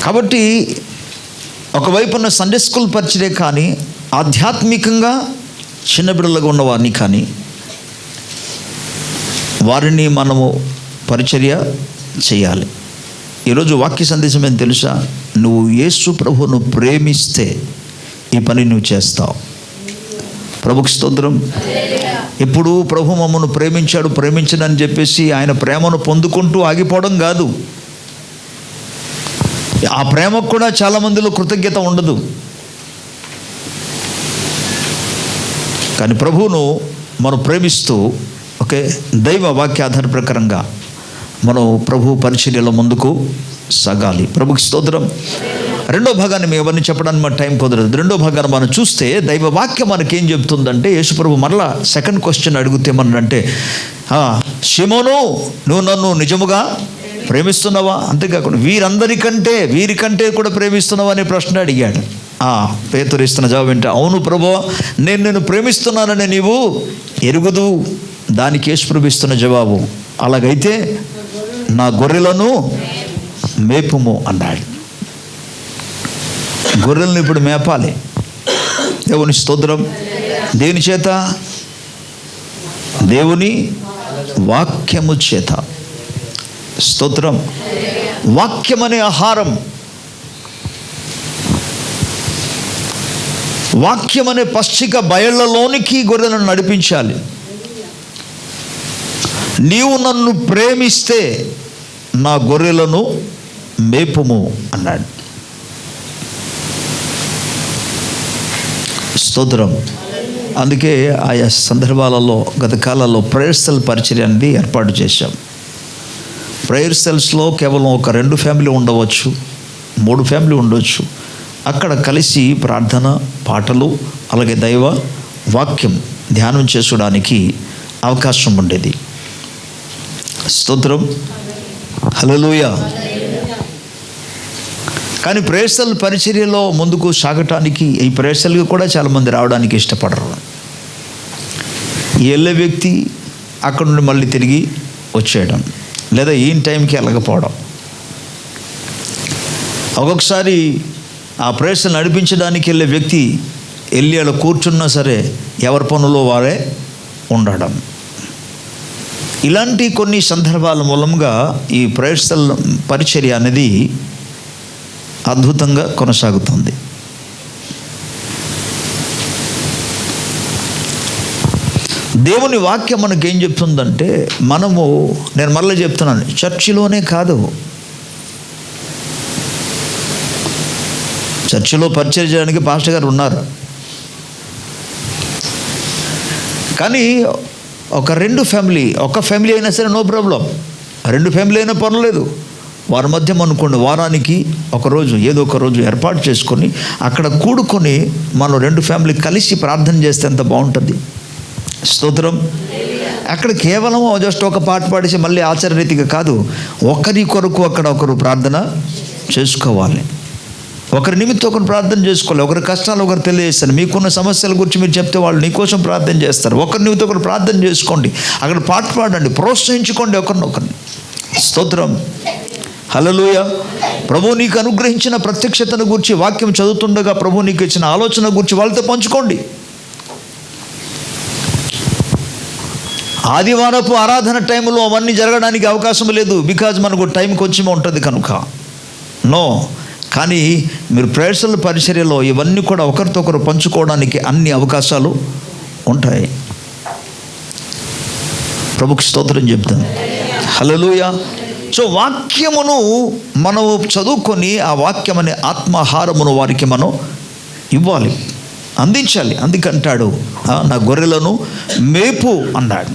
కాబట్టి ఒకవైపున సండే స్కూల్ పరిచర్య కానీ, ఆధ్యాత్మికంగా చిన్నపిల్లలుగా ఉన్నవారిని కానీ, వారిని మనము పరిచర్య చేయాలి. ఈరోజు వాక్య సందేశం ఏం తెలుసా? నువ్వు యేసు ప్రభువును ప్రేమిస్తే ఈ పని నువ్వు చేస్తావు. ప్రభుకి స్తోత్రం. ఇప్పుడు ప్రభు మమ్మను ప్రేమించాడు, ప్రేమించడని చెప్పేసి ఆయన ప్రేమను పొందుకుంటూ ఆగిపోవడం కాదు. ఆ ప్రేమకు కూడా చాలా మందిలో కృతజ్ఞత ఉండదు. కానీ ప్రభువును మనం ప్రేమిస్తూ ఓకే దైవ వాక్య ఆధార ప్రకారంగా మనం ప్రభు పరిచర్యలో ముందుకు సాగాలి. ప్రభుకి స్తోత్రం. రెండో భాగాన్ని మేము ఎవరిని చెప్పడానికి మన టైం కుదరదు. రెండో భాగాన్ని మనం చూస్తే దైవ వాక్యం మనకేం చెప్తుందంటే, యేసుప్రభు మరలా సెకండ్ క్వశ్చన్ అడిగితే ఏమన్నాడంటే, షిమోను నువ్వు నన్ను నిజముగా ప్రేమిస్తున్నావా? అంతేకాకుండా వీరికంటే కూడా ప్రేమిస్తున్నావా అనే ప్రశ్న అడిగాడు. పేతురు ఇస్తున్న జవాబు ఏంటంటే, అవును ప్రభువా, నేను ప్రేమిస్తున్నానని నీవు ఎరుగుదు. దానికి యేసుప్రభు ఇస్తున్న జవాబు, అలాగైతే నా గొర్రెలను మేపుము అన్నాడు. గొర్రెలను ఇప్పుడు మేపాలి. దేవుని స్తోత్రం. దేని చేత? దేవుని వాక్యము చేత. స్తోత్రం. వాక్యం అనే ఆహారం, వాక్యం అనే పశ్చిక బయళ్ళలోనికి గొర్రెలను నడిపించాలి. నీవు నన్ను ప్రేమిస్తే నా గొర్రెలను మేపుము అన్నాడు. స్తోత్రం. అందుకే ఆయా సందర్భాలలో గత కాలంలో ప్రేయర్ సెల్ పరిచర్య అనేది ఏర్పాటు చేశాం. ప్రేయర్ సెల్స్లో కేవలం ఒక 2 ఫ్యామిలీ ఉండవచ్చు, 3 ఫ్యామిలీ ఉండవచ్చు. అక్కడ కలిసి ప్రార్థన, పాటలు, అలాగే దైవ వాక్యం ధ్యానం చేసుకోవడానికి అవకాశం ఉండేది. స్తోత్రం. హల్లెలూయా. కానీ ప్రేయర్ సెల్ పరిచర్యలో ముందుకు సాగటానికి ఈ ప్రేయర్ సెల్కి కూడా చాలామంది రావడానికి ఇష్టపడరు. వెళ్ళే వ్యక్తి అక్కడ నుండి మళ్ళీ తిరిగి వచ్చేయడం, లేదా ఈ టైంకి వెళ్ళకపోవడం. ఒక్కొక్కసారి ఆ ప్రేయర్ సెల్ నడిపించడానికి వెళ్ళే వ్యక్తి వెళ్ళి అలా కూర్చున్నా సరే ఎవరి పనులో వారే ఉండడం. ఇలాంటి కొన్ని సందర్భాల మూలంగా ఈ ప్రేయర్ సెల్ పరిచర్య అనేది అద్భుతంగా కొనసాగుతుంది. దేవుని వాక్యం మనకేం చెప్తుందంటే, నేను మరలా చెప్తున్నాను, చర్చిలోనే కాదు, చర్చిలో పరిచర్య చేయడానికి పాస్టర్ గారు ఉన్నారు. కానీ ఒక ఫ్యామిలీ అయినా సరే నో ప్రాబ్లం, 2 ఫ్యామిలీ అయినా పర్వాలేదు. వారి మధ్య అనుకోండి వారానికి ఒకరోజు ఏదో ఒక రోజు ఏర్పాటు చేసుకొని అక్కడ కూడుకొని మనం 2 ఫ్యామిలీ కలిసి ప్రార్థన చేస్తే ఎంత బాగుంటుంది. స్తోత్రం. అక్కడ కేవలం జస్ట్ ఒక పాట పాడేసి మళ్ళీ ఆచారరీతిగా కాదు, ఒకరి కొరకు అక్కడ ఒకరు ప్రార్థన చేసుకోవాలి, ఒకరి నిమిత్తం ఒకరు ప్రార్థన చేసుకోవాలి, ఒకరి కష్టాలు ఒకరు తెలియజేస్తారు. మీకున్న సమస్యల గురించి మీరు చెప్తే వాళ్ళు నీకోసం ప్రార్థన చేస్తారు. ఒకరి నిమిత్తం ఒకరు ప్రార్థన చేసుకోండి, అక్కడ పాట పాడండి, ప్రోత్సహించుకోండి ఒకరినొకరిని. స్తోత్రం. హల్లెలూయ. ప్రభు నీకు అనుగ్రహించిన ప్రత్యక్షతను గురించి వాక్యం చదువుతుండగా ప్రభు నీకు ఇచ్చిన ఆలోచన గురించి వాళ్ళతో పంచుకోండి. ఆదివారపు ఆరాధన టైంలో అవన్నీ జరగడానికి అవకాశం లేదు, బికాజ్ మనకు టైం కొంచెం ఉంటుంది కనుక. నో, కానీ మీరు ప్రేయర్స్ల పరిచర్యలో ఇవన్నీ కూడా ఒకరితో ఒకరు పంచుకోవడానికి అన్ని అవకాశాలు ఉంటాయి. ప్రభుకి స్తోత్రం చెప్తాం. హల్లెలూయా. సో వాక్యమును మనం చదువుకొని ఆ వాక్యం అనే ఆత్మాహారమును వారికి మనం ఇవ్వాలి, అందించాలి. అందుకంటాడు నా గొర్రెలను మేపు అన్నాడు.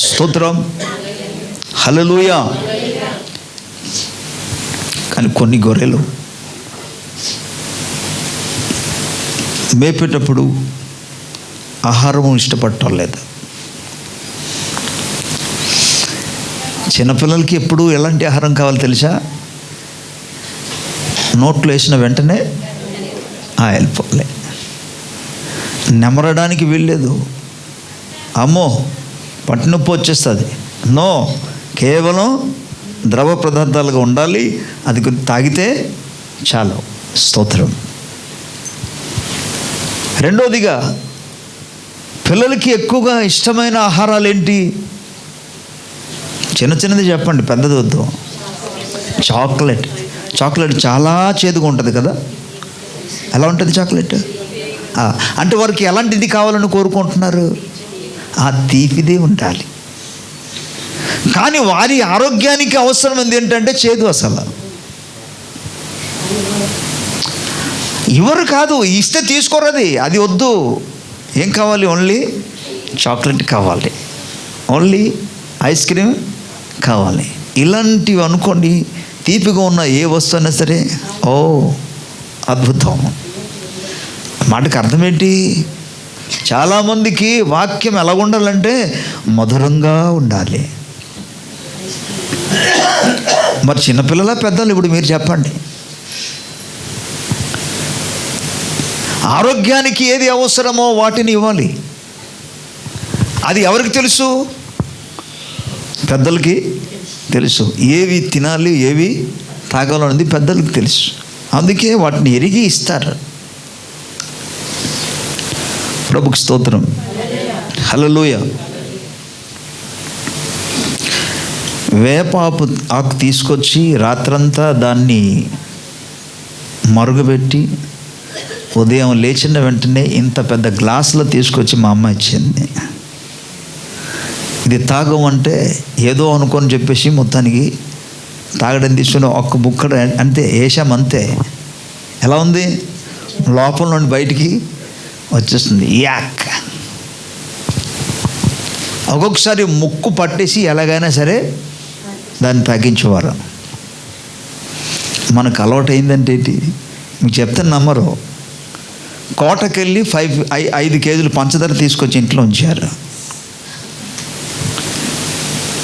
స్తోత్రం. హల్లెలూయా. కానీ కొన్ని గొర్రెలు మేపేటప్పుడు ఆహారము ఇష్టపడటం లేదు. చిన్నపిల్లలకి ఎప్పుడు ఎలాంటి ఆహారం కావాలో తెలుసా? నోట్లో వేసిన వెంటనే వెళ్ళిపోలే, నెమరడానికి వీల్లేదు. అమ్మో పట్టునొప్పి వచ్చేస్తుంది. నో, కేవలం ద్రవ పదార్థాలుగా ఉండాలి, అది తాగితే చాలు. స్తోత్రం. రెండోదిగా పిల్లలకి ఎక్కువగా ఇష్టమైన ఆహారాలు ఏంటి? చిన్నది చెప్పండి, పెద్దది వద్దు. చాక్లెట్ చాలా చేదుగా ఉంటుంది కదా. ఎలా ఉంటుంది చాక్లెట్? అంటే వారికి ఎలాంటిది కావాలని కోరుకుంటున్నారు? ఆ తీపిదే ఉండాలి. కానీ వారి ఆరోగ్యానికి అవసరమైంది ఏంటంటే చేదు. అసలు ఎవరు కాదు, ఇస్తే తీసుకోరు, అది వద్దు. ఏం కావాలి? ఓన్లీ చాక్లెట్ కావాలి, ఓన్లీ ఐస్ క్రీమ్ కావాలి. ఇలాంటివి అనుకోండి, తీపిగా ఉన్న ఏ వస్తువు అయినా సరే ఓ అద్భుతం. మాటకు అర్థం ఏంటి? చాలామందికి వాక్యం ఎలా ఉండాలంటే మధురంగా ఉండాలి. మరి చిన్నపిల్లల పెద్దలు ఇప్పుడు మీరు చెప్పండి, ఆరోగ్యానికి ఏది అవసరమో వాటిని ఇవ్వాలి. అది ఎవరికి తెలుసు? పెద్దలకి తెలుసు. ఏవి తినాలి, ఏవి తాగాలన్నది పెద్దలకు తెలుసు. అందుకే వాటిని ఎరిగి ఇస్తారు. ప్రభుకి స్తోత్రం. హల్లెలూయా. వేపాకు ఆకు తీసుకొచ్చి రాత్రంతా దాన్ని మరుగుపెట్టి ఉదయం లేచిన వెంటనే ఇంత పెద్ద గ్లాసులో తీసుకొచ్చి మా అమ్మ ఇచ్చింది. ఇది తాగమంటే ఏదో అనుకొని చెప్పేసి మొత్తానికి తాగడం తీసుకుని ఒక్క బుక్కడ అంతే వేసామంతే. ఎలా ఉంది? లోపల నుండి బయటికి వచ్చేస్తుంది. యాక్. ఒక్కొక్కసారి ముక్కు పట్టేసి ఎలాగైనా సరే దాన్ని తాగించేవారు. మనకు అలవాటు అయిందంటే ఏంటి? మీకు చెప్తే నమ్మరు. కోటకెళ్ళి 5 కేజీలు పంచదార తీసుకొచ్చి ఇంట్లో ఉంచారు.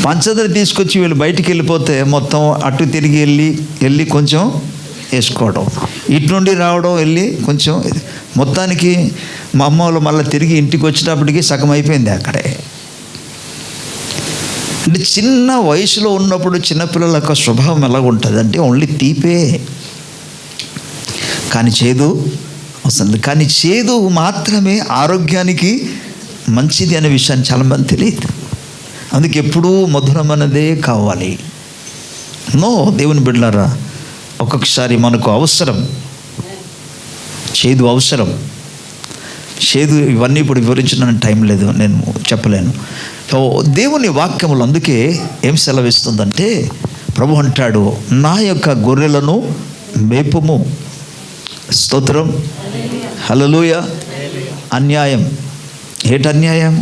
పంచదార తీసుకొచ్చి వీళ్ళు బయటికి వెళ్ళిపోతే మొత్తం అటు తిరిగి వెళ్ళి కొంచెం వేసుకోవడం, ఇటు నుండి రావడం, వెళ్ళి కొంచెం, మొత్తానికి మా అమ్మ వాళ్ళు మళ్ళీ తిరిగి ఇంటికి వచ్చేటప్పటికి సగం అయిపోయింది అక్కడే. అంటే చిన్న వయసులో ఉన్నప్పుడు చిన్నపిల్లల యొక్క స్వభావం ఎలా ఉంటుంది అంటే ఓన్లీ తీపే, కానీ చేదు వస్తుంది. కానీ చేదు మాత్రమే ఆరోగ్యానికి మంచిది అనే విషయాన్ని చాలామంది తెలియదు. అందుకే ఎప్పుడూ మధురమైనదే కావాలి. నో, దేవుని బిడ్డలారా, ఒక్కొక్కసారి మనకు అవసరం చేదు, అవసరం చేదు. ఇవన్నీ ఇప్పుడు వివరించిన టైం లేదు, నేను చెప్పలేను. దేవుని వాక్యములు అందుకే ఏం సెలవిస్తుందంటే, ప్రభు అంటాడు, నా యొక్క గొర్రెలను మేపుము. స్తోత్రం. హల్లెలూయా. అన్యాయం. ఏటన్యాయం?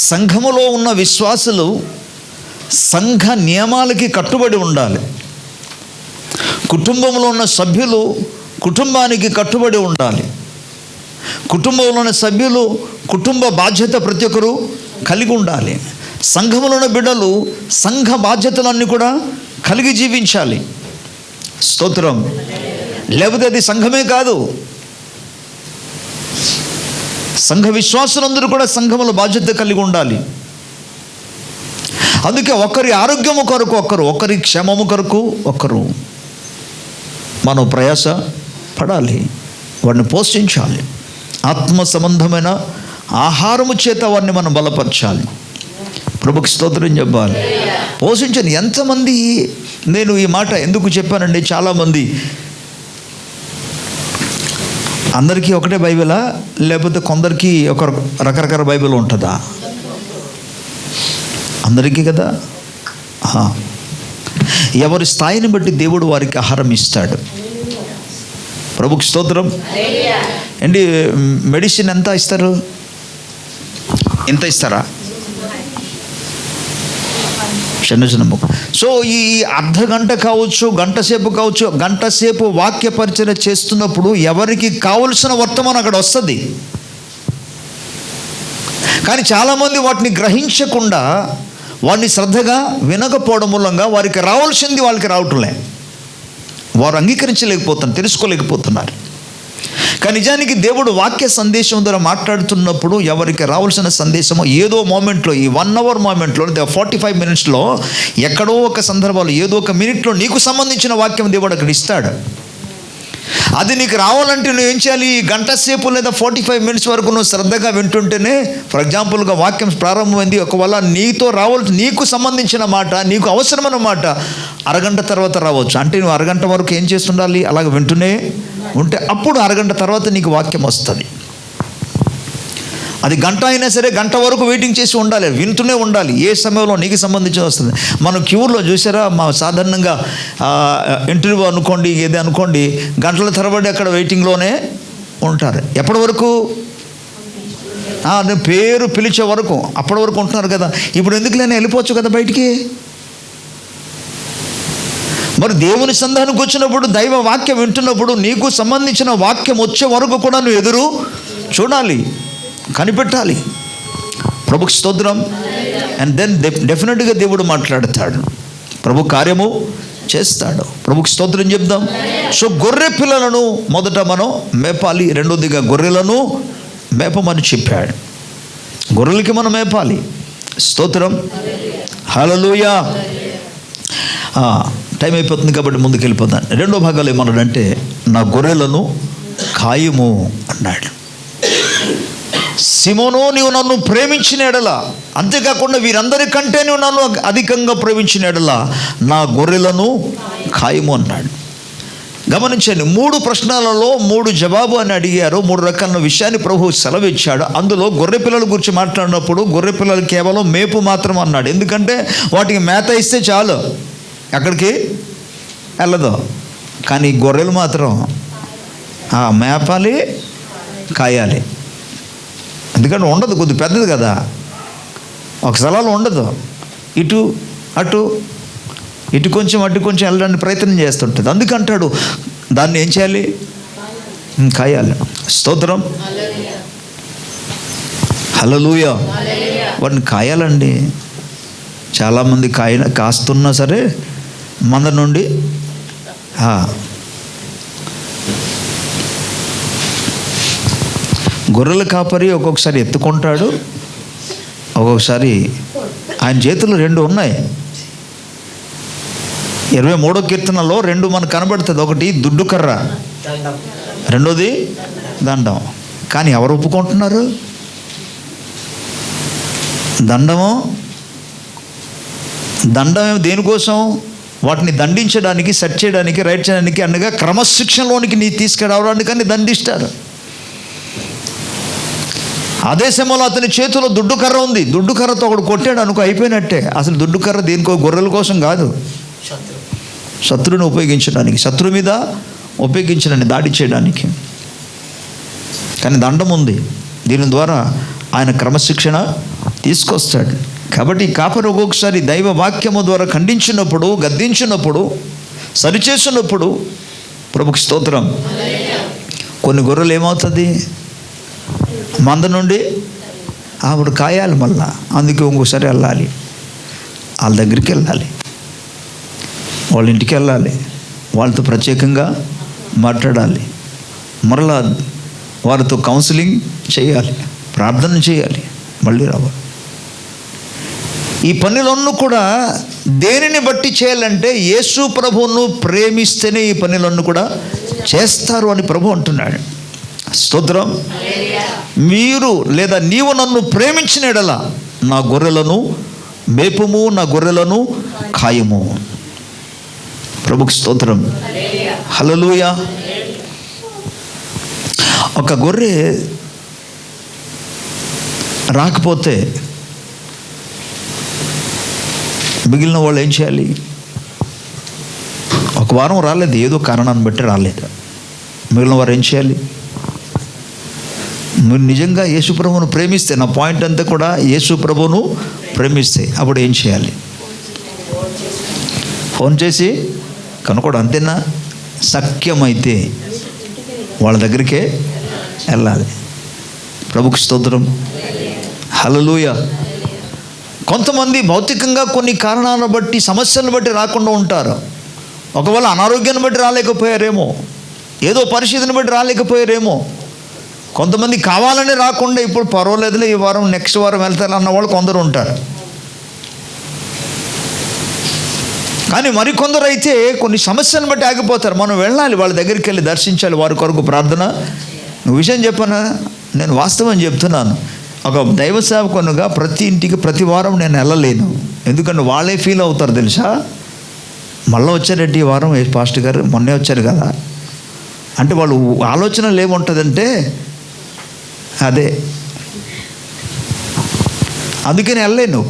సంఘములో ఉన్న విశ్వాసులు సంఘ నియమాలకి కట్టుబడి ఉండాలి. కుటుంబంలో ఉన్న సభ్యులు కుటుంబానికి కట్టుబడి ఉండాలి. కుటుంబంలో ఉన్న సభ్యులు కుటుంబ బాధ్యత ప్రతి ఒక్కరు కలిగి ఉండాలి. సంఘములో ఉన్న బిడ్డలు సంఘ బాధ్యతలన్నీ కూడా కలిగి జీవించాలి. స్తోత్రం. లేకపోతే అది సంఘమే కాదు. సంఘ విశ్వాసులందరూ కూడా సంఘముల బాధ్యత కలిగి ఉండాలి. అందుకే ఒకరి ఆరోగ్యము కొరకు ఒకరు, ఒకరి క్షేమము కొరకు ఒకరు మనం ప్రయాస పడాలి. వాడిని పోషించాలి. ఆత్మ సంబంధమైన ఆహారము చేత వాడిని మనం బలపరచాలి. ప్రభుకి స్తోత్రం చెప్పాలి. పోషించండి. ఎంతమంది, నేను ఈ మాట ఎందుకు చెప్పానండి, చాలామంది అందరికీ ఒకటే బైబిలా లేకపోతే కొందరికి ఒక రకరకాల బైబిల్ ఉంటుందా? అందరికీ కదా. ఎవరి స్థాయిని బట్టి దేవుడు వారికి ఆహారం ఇస్తాడు. ప్రభుకి స్తోత్రం. ఏంటి మెడిసిన్ ఎంత ఇస్తారు? ఎంత ఇస్తారా? చిన్న. సో ఈ అర్ధ గంట కావచ్చు, గంట సేపు కావచ్చు, గంట సేపు వాక్య పరిచర్య చేస్తున్నప్పుడు ఎవరికి కావలసిన వర్తమానం అక్కడ వస్తుంది. కానీ చాలామంది వాటిని గ్రహించకుండా వాడిని శ్రద్ధగా వినకపోవడం మూలంగా వారికి రావాల్సింది వాళ్ళకి రావటంలే. వారు అంగీకరించలేకపోతున్నారు, తెలుసుకోలేకపోతున్నారు. కానీ నిజానికి దేవుడు వాక్య సందేశం ద్వారా మాట్లాడుతున్నప్పుడు ఎవరికి రావాల్సిన సందేశము ఏదో మూమెంట్లో, ఈ 1 hour మూమెంట్లో, 45 minutesలో, ఎక్కడో ఒక సందర్భంలో, ఏదో ఒక మినిట్లో నీకు సంబంధించిన వాక్యం దేవుడు అక్కడ ఇస్తాడు. అది నీకు రావాలంటే నువ్వు ఏం చేయాలి? గంట సేపు లేదా 45 minutes వరకు నువ్వు శ్రద్ధగా వింటుంటేనే, ఫర్ ఎగ్జాంపుల్గా వాక్యం ప్రారంభమైంది, ఒకవేళ నీతో రావాల్సి, నీకు సంబంధించిన మాట, నీకు అవసరమైన మాట అరగంట తర్వాత రావచ్చు. అంటే నువ్వు అరగంట వరకు ఏం చేస్తుండాలి? అలాగ వింటూనే ఉంటే అప్పుడు అరగంట తర్వాత నీకు వాక్యం వస్తుంది. అది గంట అయినా సరే గంట వరకు వెయిటింగ్ చేసి ఉండాలి, వింటూనే ఉండాలి. ఏ సమయంలో నీకు సంబంధించి వస్తుంది. మనం క్యూర్లో చూసారా, మా సాధారణంగా ఇంటర్వ్యూ అనుకోండి, ఏది అనుకోండి, గంటల తరబడి అక్కడ వెయిటింగ్లోనే ఉంటారు. ఎప్పటి వరకు? పేరు పిలిచే వరకు, అప్పటి వరకు ఉంటున్నారు కదా. ఇప్పుడు ఎందుకు లేని వెళ్ళిపోవచ్చు కదా బయటికి. మరి దేవుని సంధానికి వచ్చినప్పుడు, దైవ వాక్యం వింటున్నప్పుడు నీకు సంబంధించిన వాక్యం వచ్చే వరకు కూడా నువ్వు ఎదురు చూడాలి, కనిపెట్టాలి. ప్రభుకి స్తోత్రం. అండ్ దెన్ డెఫినెట్గా దేవుడు మాట్లాడతాడు, ప్రభు కార్యము చేస్తాడు. ప్రభుకి స్తోత్రం చెప్దాం. సో గొర్రె పిల్లలను మొదట మనం మేపాలి. రెండోదిగా గొర్రెలను మేపమని చెప్పాడు. గొర్రెలకి మనం మేపాలి. స్తోత్రం. హల్లెలూయా. టైం అయిపోతుంది కాబట్టి ముందుకు వెళ్ళిపోతాను. రెండో భాగాలు ఏమన్నాడంటే, నా గొర్రెలను ఖాయము అన్నాడు. సిమోను, నీవు నన్ను ప్రేమించిన ఎడల, అంతేకాకుండా వీరందరికంటే నువ్వు నన్ను అధికంగా ప్రేమించిన ఎడల నా గొర్రెలను ఖాయము అన్నాడు. గమనించండి, 3 ప్రశ్నలలో 3 జవాబు అని అడిగారు. 3 రకాల విషయాన్ని ప్రభు సెలవిచ్చాడు. అందులో గొర్రె పిల్లల గురించి మాట్లాడినప్పుడు గొర్రె పిల్లలు కేవలం మేపు మాత్రం అన్నాడు. ఎందుకంటే వాటికి మేత ఇస్తే చాలు, ఎక్కడికి వెళ్ళదు. కానీ గొర్రెలు మాత్రం మేపాలి, కాయాలి. ఎందుకంటే ఉండదు, కొద్ది పెద్దది కదా, ఒక స్థలాలు ఉండదు. ఇటు అటు, ఇటు కొంచెం అటు కొంచెం వెళ్ళడానికి ప్రయత్నం చేస్తుంటుంది. అందుకంటాడు దాన్ని ఏం చేయాలి? కాయాలి. స్తోత్రం. హల్లెలూయా. వాటిని కాయాలండి. చాలామంది కాస్తున్నా సరే మంద నుండి గొర్రెల కాపరి ఒక్కొక్కసారి ఎత్తుకుంటాడు, ఒక్కొక్కసారి ఆయన చేతులు 2 ఉన్నాయి. 23వ కీర్తనలో 2 మనకు కనబడుతుంది. ఒకటి దుడ్డు కర్ర, రెండోది దండం. కానీ ఎవరు ఒప్పుకుంటున్నారు? దండం దేనికోసం? వాటిని దండించడానికి, సెట్ చేయడానికి, రైట్ చేయడానికి, అనగా క్రమశిక్షణలోనికి నీ తీసుకురావడానికి అని దండిస్తారు. అదే సమయంలో అతని చేతిలో దుడ్డు కర్ర ఉంది. దుడ్డు కర్రతో ఒకడు కొట్టాడు అనుకో, అయిపోయినట్టే. అసలు దుడ్డు కర్ర దేనికో, గొర్రెల కోసం కాదు, శత్రువుని ఉపయోగించడానికి, శత్రువు మీద ఉపయోగించడానికి, దాడి చేయడానికి. కానీ దండం ఉంది. దీని ద్వారా ఆయన క్రమశిక్షణ తీసుకొస్తాడు. కాబట్టి కాపరి ఒక్కొక్కసారి దైవ వాక్యము ద్వారా ఖండించినప్పుడు, గద్దించినప్పుడు, సరిచేసినప్పుడు ప్రభుకి స్తోత్రం, కొన్ని గొర్రెలు ఏమవుతుంది, మంద నుండి ఆవిడ కాయాలి. మళ్ళా అందుకే ఇంకోసారి వెళ్ళాలి, వాళ్ళ దగ్గరికి వెళ్ళాలి, వాళ్ళ ఇంటికి వెళ్ళాలి, వాళ్ళతో ప్రత్యేకంగా మాట్లాడాలి, మరలా వారితో కౌన్సిలింగ్ చేయాలి, ప్రార్థన చేయాలి, మళ్ళీ రావాలి. ఈ పనులన్నీ కూడా దేనిని బట్టి చేయాలంటే యేసు ప్రభువును ప్రేమిస్తేనే ఈ పనులన్నీ కూడా చేస్తారు అని ప్రభు అంటున్నాడు. స్తోత్రం. మీరు లేదా నీవు నన్ను ప్రేమించిన యెడల నా గొర్రెలను మేపుము, నా గొర్రెలను ఖాయము. ప్రభుకి స్తోత్రం. హల్లెలూయా. ఒక గొర్రె రాకపోతే మిగిలిన వాళ్ళు ఏం చేయాలి? ఒక వారం రాలేదు, ఏదో కారణాన్ని బట్టి రాలేదు, మిగిలిన వారు ఏం చేయాలి? మీరు నిజంగా యేసు ప్రభువును ప్రేమిస్తే, నా పాయింట్ అంతా కూడా యేసు ప్రభువును ప్రేమిస్తే అప్పుడు ఏం చేయాలి? ఫోన్ చేసి కనుకోవడం, అంతేనా? సఖ్యమైతే వాళ్ళ దగ్గరికే వెళ్ళాలి. ప్రభుకి స్తోత్రం. హల్లెలూయా. కొంతమంది భౌతికంగా కొన్ని కారణాలను బట్టి, సమస్యలను బట్టి రాకుండా ఉంటారు. ఒకవేళ అనారోగ్యాన్ని బట్టి రాలేకపోయారేమో, ఏదో పరిస్థితిని బట్టి రాలేకపోయారేమో. కొంతమంది కావాలని రాకుండా ఇప్పుడు పర్వాలేదులే, ఈ వారం నెక్స్ట్ వారం వెళ్తారు అన్న వాళ్ళు కొందరు ఉంటారు. కానీ మరికొందరు అయితే కొన్ని సమస్యలను బట్టి ఆగిపోతారు. మనం వెళ్ళాలి, వాళ్ళ దగ్గరికి వెళ్ళి దర్శించాలి, వారి కొరకు ప్రార్థన. నువ్వు విషయం చెప్పనా, నేను వాస్తవం చెప్తున్నాను. ఒక దైవ సేవకునిగా ప్రతి ఇంటికి ప్రతి వారం నేను వెళ్ళలేను. ఎందుకంటే వాళ్ళే ఫీల్ అవుతారు తెలుసా, మళ్ళీ వచ్చారంటే ఈ వారం పాస్టర్ గారు మొన్నే వచ్చారు కదా అంటే వాళ్ళు ఆలోచనలు ఏముంటుందంటే అదే. అందుకని వెళ్ళలేను.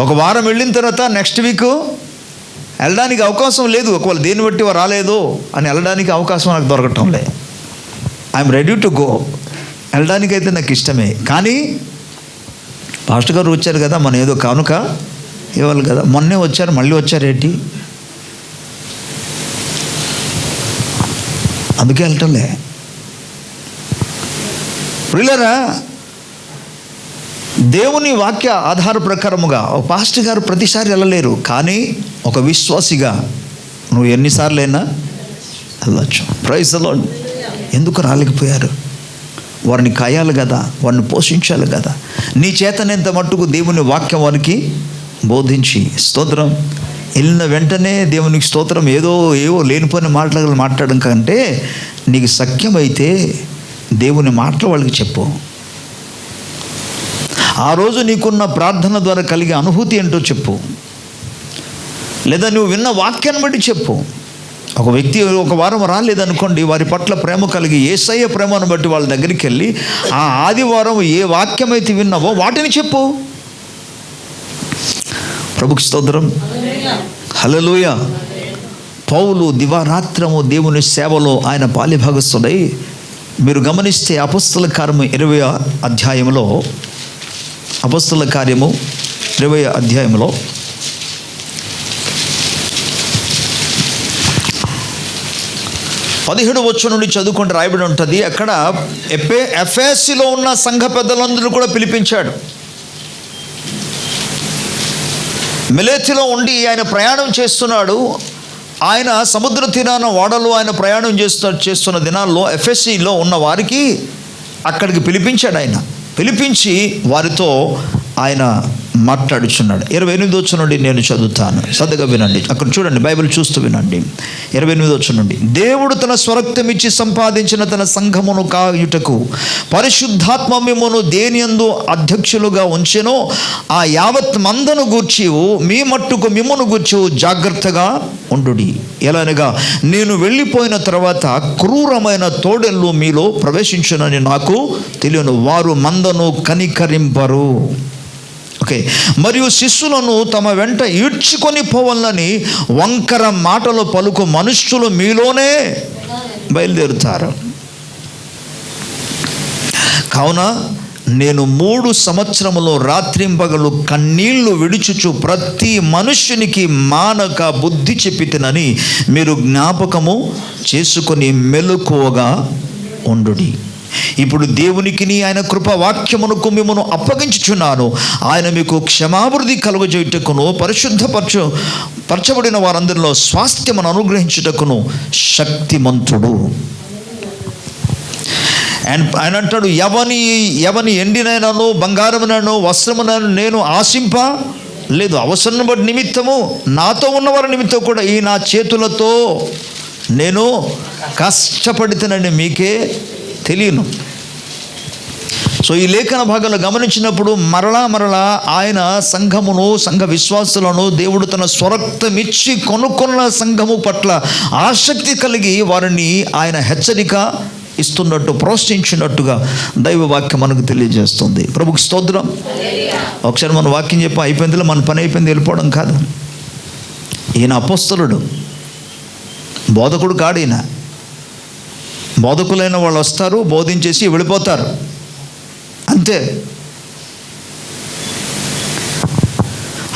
ఒక వారం వెళ్ళిన తర్వాత నెక్స్ట్ వీక్ వెళ్ళడానికి అవకాశం లేదు. ఒకవేళ దేన్ని బట్టి వారు రాలేదు అని వెళ్ళడానికి అవకాశం నాకు దొరకటం లేదు. I'm ready to go. వెళ్ళడానికైతే నాకు ఇష్టమే. కానీ పాస్టర్ గారు వచ్చారు కదా, మనం ఏదో కానుక ఇవ్వాలి కదా, మొన్నే వచ్చారు మళ్ళీ వచ్చారేంటి, అందుకే వెళ్ళటంలే. ప్రియులారా, దేవుని వాక్య ఆధార ప్రకారముగా ఒక పాస్టర్ గారు ప్రతిసారి వెళ్ళలేరు. కానీ ఒక విశ్వాసిగా నువ్వు ఎన్నిసార్లైనా వెళ్ళొచ్చు. Praise the Lord. ఎందుకు రాలేకపోయారు? వారిని కాయాలి కదా, వారిని పోషించాలి కదా. నీ చేతనంత మట్టుకు దేవుని వాక్యం వారికి బోధించి, స్తోత్రం, వెళ్ళిన వెంటనే దేవునికి స్తోత్రం, ఏవో లేనిపోయిన మాట్లాడడం కంటే నీకు సఖ్యమైతే దేవుని మాటలు వాళ్ళకి చెప్పు. ఆ రోజు నీకున్న ప్రార్థన ద్వారా కలిగే అనుభూతి ఏంటో చెప్పు, లేదా నువ్వు విన్న వాక్యాన్ని బట్టి చెప్పు. ఒక వ్యక్తి ఒక వారం రాలేదనుకోండి, వారి పట్ల ప్రేమ కలిగి యేసయ్య ప్రేమను బట్టి వాళ్ళ దగ్గరికి వెళ్ళి ఆ ఆదివారం ఏ వాక్యమైతే విన్నావో వాటిని చెప్పు. ప్రభుకి స్తోత్రం. హల్లెలూయా. పౌలు దివారాత్రము దేవుని సేవలో ఆయన పాలిభాగస్తుడై, మీరు గమనిస్తే అపొస్తల కార్యము 20వ అధ్యాయంలో, అపొస్తల కార్యము 20వ అధ్యాయంలో 17వ వచనం నుండి చదువుకుంటే రాయబడి ఉంటుంది. అక్కడ ఎఫెసులో ఉన్న సంఘ పెద్దలందరూ కూడా పిలిపించాడు. మిలేతులో ఉండి ఆయన ప్రయాణం చేస్తున్నాడు. ఆయన సముద్ర తీరాన ఓడలో ఆయన ప్రయాణం చేస్తున్న దినాల్లో ఎఫెసీలో ఉన్న వారికి అక్కడికి పిలిపించాడు. ఆయన పిలిపించి వారితో ఆయన మాట్లాడుచున్నాడు. 28వ వచనం నుండి నేను చదువుతాను, శ్రద్ధగా వినండి. అక్కడ చూడండి, బైబిల్ చూస్తూ వినండి. 28వ వచనం నుండి, దేవుడు తన స్వరక్తం ఇచ్చి సంపాదించిన తన సంఘమును కాయుటకు పరిశుద్ధాత్మ మిమ్మును దేనియందు అధ్యక్షులుగా ఉంచెనో ఆ యావత్ మందను గూర్చి మీ మట్టుకు మిమ్మును గూర్చి జాగ్రత్తగా ఉండుడి. ఎలానగా నేను వెళ్ళిపోయిన తర్వాత క్రూరమైన తోడెళ్ళు మీలో ప్రవేశించునని నాకు తెలియను. వారు మందను కనికరింపరు. ఓకే. మరియు శిష్యులను తమ వెంట ఈడ్చుకొని పోవాలని వంకర మాటలు పలుకు మనుష్యులు మీలోనే బయలుదేరుతారు. కావున నేను 3 సంవత్సరములో రాత్రింపగలు కన్నీళ్లు విడుచుచు ప్రతి మనుష్యునికి మానక బుద్ధి చెప్పితినని మీరు జ్ఞాపకము చేసుకొని మెలకువగా ఉండుడి. ఇప్పుడు దేవునికిని ఆయన కృప వాక్యమునకు మిమ్మను అప్పగించుచున్నాను. ఆయన మీకు క్షమాభివృద్ధి కలుగజేయుటకును పరచబడిన వారందరిలో స్వాస్థ్యమును అనుగ్రహించుటకును శక్తిమంతుడు. ఆయన అంటాడు, ఎవని ఎండినైనాను బంగారమునైనా వస్త్రమునైనా నేను ఆశింప లేదు. అవసరం బట్టి నిమిత్తము నాతో ఉన్నవారి నిమిత్తం కూడా ఈ నా చేతులతో నేను కష్టపడితేనని మీకే తెలియను. సో ఈ లేఖన భాగాలు గమనించినప్పుడు మరలా ఆయన సంఘమును, సంఘ విశ్వాసులను దేవుడు తన స్వరక్తమిచ్చి కొనుక్కున్న సంఘము పట్ల ఆసక్తి కలిగి వారిని ఆయన హెచ్చరిక ఇస్తున్నట్టు, ప్రోత్సహించినట్టుగా దైవ వాక్యం మనకు తెలియజేస్తుంది. ప్రభుకి స్తోత్రం. ఒకసారి మన వాక్యం చెప్పి అయిపోయిందిలో మన పని అయిపోయింది వెళ్ళిపోవడం కాదు. ఈయన అపోస్తలుడు, బోధకుడు కాడు. ఈయన బోధకులైన వాళ్ళు వస్తారు, బోధించేసి వెళ్ళిపోతారు, అంతే.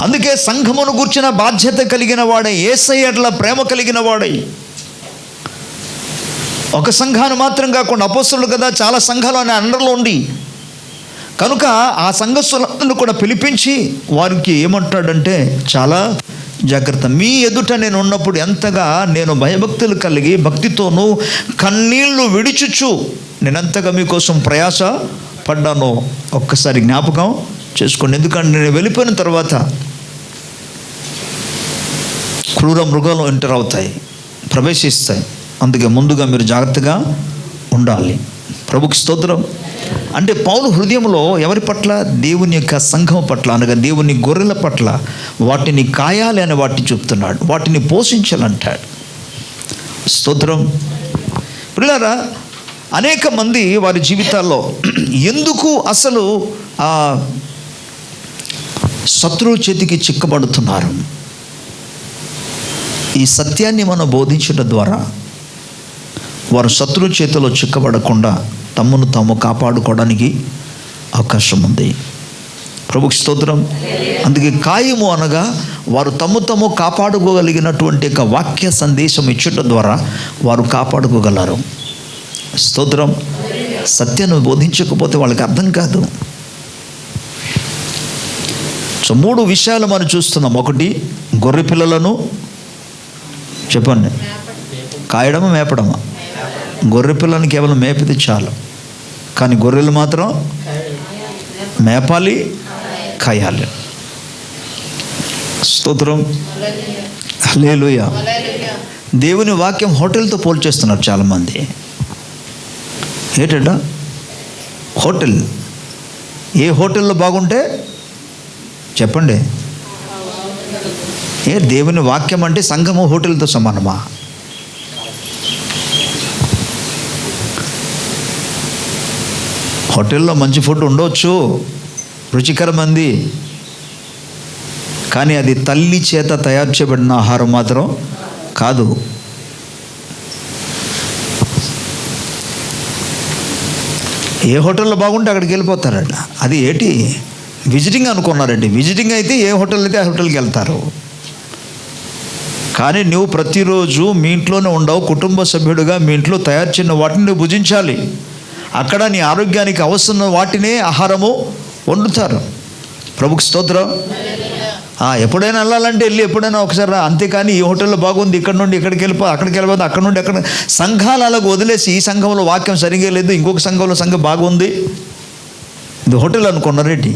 అందుకే సంఘమును గూర్చిన బాధ్యత కలిగిన వాడై, యేసయ్య ఎడల ప్రేమ కలిగిన వాడై, ఒక సంఘాన్ని మాత్రం కాకుండా అపోస్తలుడు కదా, చాలా సంఘాలు అనే అండర్లో ఉండి కనుక ఆ సంఘస్థులను కూడా పిలిపించి వారికి ఏమంటాడంటే, చాలా జాగ్రత్త, మీ ఎదుట నేను ఉన్నప్పుడు ఎంతగా నేను భయభక్తులు కలిగి భక్తితోనూ కన్నీళ్లు విడిచుచు నేనెంతగా మీకోసం ప్రయాస పడ్డానో ఒక్కసారి జ్ఞాపకం చేసుకోండి. ఎందుకంటే నేను వెళ్ళిపోయిన తర్వాత క్రూర మృగాలు ఎంటర్ అవుతాయి, ప్రవేశిస్తాయి. అందుకే ముందుగా మీరు జాగ్రత్తగా ఉండాలి. ప్రభుకి స్తోత్రం. అంటే పౌలు హృదయంలో ఎవరి పట్ల? దేవుని యొక్క సంఘం పట్ల, అనగా దేవుని గొర్రెల పట్ల వాటిని కాయాలి అని వాటిని చెప్తున్నాడు, వాటిని పోషించాలంటాడు. స్తోత్రం. పిల్లరా, అనేక మంది వారి జీవితాల్లో ఎందుకు అసలు శత్రువు చేతికి చిక్కబడుతున్నారు? ఈ సత్యాన్ని మనం బోధించడం ద్వారా వారు శత్రువు చేతిలో చిక్కబడకుండా తమను తాము కాపాడుకోవడానికి అవకాశం ఉంది. ప్రభుకి స్తోత్రం. అందుకే కాయము అనగా వారు తము కాపాడుకోగలిగినటువంటి ఒక వాక్య సందేశం ఇచ్చటం ద్వారా వారు కాపాడుకోగలరు. స్తోత్రం. సత్యాన్ని బోధించకపోతే వాళ్ళకి అర్థం కాదు. సో 3 విషయాలు మనం చూస్తున్నాం. ఒకటి, గొర్రె పిల్లలను చెప్పండి కాయడమా మేపడమా? గొర్రె పిల్లని కేవలం మేపితే చాలు, కానీ గొర్రెలు మాత్రం మేపాలి, కాయాలి. స్తోత్రం. హల్లెలూయా. దేవుని వాక్యం హోటల్తో పోల్చేస్తున్నారు చాలామంది. ఏంటంట హోటల్? ఏ హోటల్లో బాగుంటే చెప్పండి. దేవుని వాక్యం అంటే సంఘము హోటల్తో సమానమా? హోటల్లో మంచి ఫుడ్ ఉండవచ్చు, రుచికరమంది, కానీ అది తల్లి చేత తయారు చేయబడిన ఆహారం మాత్రం కాదు. ఏ హోటల్లో బాగుంటే అక్కడికి వెళ్ళిపోతారట. అది ఏంటి విజిటింగ్ అనుకున్నారండి. విజిటింగ్ అయితే ఏ హోటల్ అయితే ఆ హోటల్కి వెళ్తారు. కానీ నువ్వు ప్రతిరోజు మీ ఇంట్లోనే ఉండవు, కుటుంబ సభ్యుడిగా మీ ఇంట్లో తయారు చేసిన వాటిని నువ్వు భుజించాలి. అక్కడ నీ ఆరోగ్యానికి అవసరం వాటినే ఆహారము వండుతారు. ప్రభుకి స్తోత్రం. ఎప్పుడైనా వెళ్ళాలంటే వెళ్ళి ఎప్పుడైనా ఒకసారి, అంతేకాని ఈ హోటల్లో బాగుంది ఇక్కడ నుండి ఇక్కడికి వెళ్ళిపో, అక్కడికి వెళ్ళిపోతే అక్కడ నుండి అక్కడ సంఘాలు అలాగ వదిలేసి ఈ సంఘంలో వాక్యం సరిగ్గా లేదు, ఇంకొక సంఘంలో సంఘం బాగుంది, ఇది హోటల్ అనుకున్నారేంటి?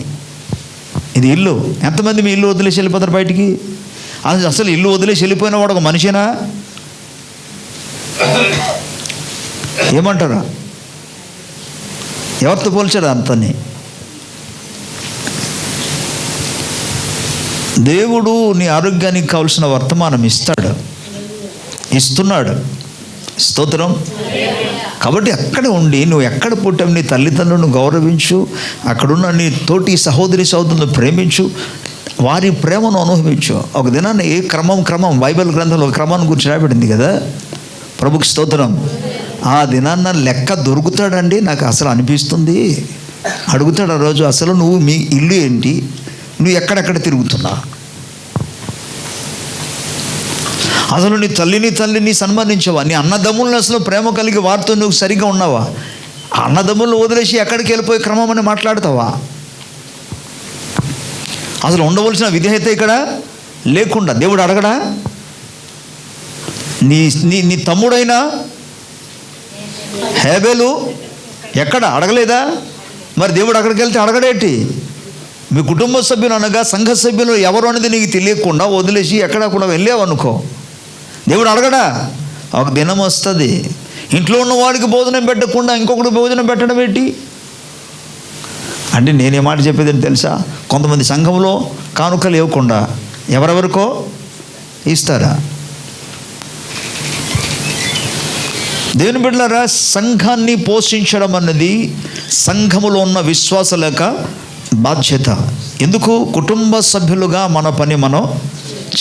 ఇది ఇల్లు. ఎంతమంది మీ ఇల్లు వదిలేసి వెళ్ళిపోతారు బయటికి? అసలు ఇల్లు వదిలేసి వెళ్ళిపోయిన వాడు ఒక మనిషేనా? ఏమంటారా? ఎవరితో పోల్చాడు అంతని? దేవుడు నీ ఆరోగ్యానికి కావలసిన వర్తమానం ఇస్తున్నాడు. స్తోత్రం. కాబట్టి అక్కడ ఉండి నువ్వు ఎక్కడ పుట్టావు, నీ తల్లిదండ్రులను గౌరవించు, అక్కడున్న నీ తోటి సహోదరి సహోదరులను ప్రేమించు, వారి ప్రేమను అనుభవించు. ఒక దినాన్ని క్రమం బైబిల్ గ్రంథంలో క్రమాన్ని గురించి రాబడింది కదా. ప్రభుకి స్తోత్రం. ఆ దినాన్న లెక్క దొరుకుతాడండి నాకు అసలు అనిపిస్తుంది. అడుగుతాడు ఆ రోజు, అసలు నువ్వు మీ ఇల్లు ఏంటి, నువ్వు ఎక్కడెక్కడ తిరుగుతున్నా, అసలు నీ తల్లిని సన్మానించావా, నీ అన్నదమ్ములను అసలు ప్రేమ కలిగి వారితో నువ్వు సరిగా ఉన్నావా, అన్నదమ్ములను వదిలేసి ఎక్కడికి వెళ్ళిపోయే క్రమం అని మాట్లాడతావా, అసలు ఉండవలసిన విధేయత ఇక్కడ లేకుండా దేవుడు అడగడా? నీ నీ నీ తమ్ముడైనా హేబేలు ఎక్కడ అడగలేదా? మరి దేవుడు అక్కడికి వెళ్తే అడగడేంటి? మీ కుటుంబ సభ్యులు అనగా సంఘ సభ్యులు ఎవరు అనేది నీకు తెలియకుండా వదిలేసి ఎక్కడ కూడా వెళ్ళావనుకో, దేవుడు అడగడా? ఒక దినం వస్తుంది, ఇంట్లో ఉన్న వాడికి భోజనం పెట్టకుండా ఇంకొకటి భోజనం పెట్టడం ఏంటి అంటే, నేనే మాట చెప్పేదని తెలుసా? కొంతమంది సంఘంలో కానుకలు ఇవ్వకుండా ఎవరెవరికో ఇస్తారా? దేవుని బిడ్డలారా, సంఘాన్ని పోషించడం అన్నది సంఘములో ఉన్న విశ్వాసాల యొక్క బాధ్యత. ఎందుకు? కుటుంబ సభ్యులుగా మన పని మనం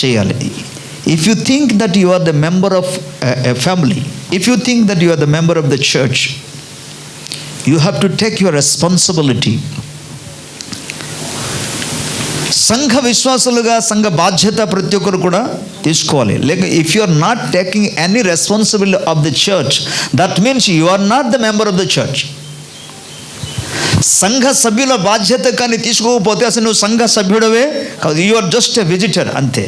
చేయాలి. If you think that you are the member of a family, if you think that you are the member of the church, you have to take your responsibility. సంఘ విశ్వాసులుగా సంఘ బాధ్యత ప్రతి ఒక్కరు కూడా తీసుకోవాలి. లేక if you are not taking any responsibility of the church, that means you are not the member of the church. సంఘ సభ్యుల బాధ్యత కానీ తీసుకోకపోతే అసలు నువ్వు సంఘ సభ్యుడవే కాదు, you are just a visitor అంతే.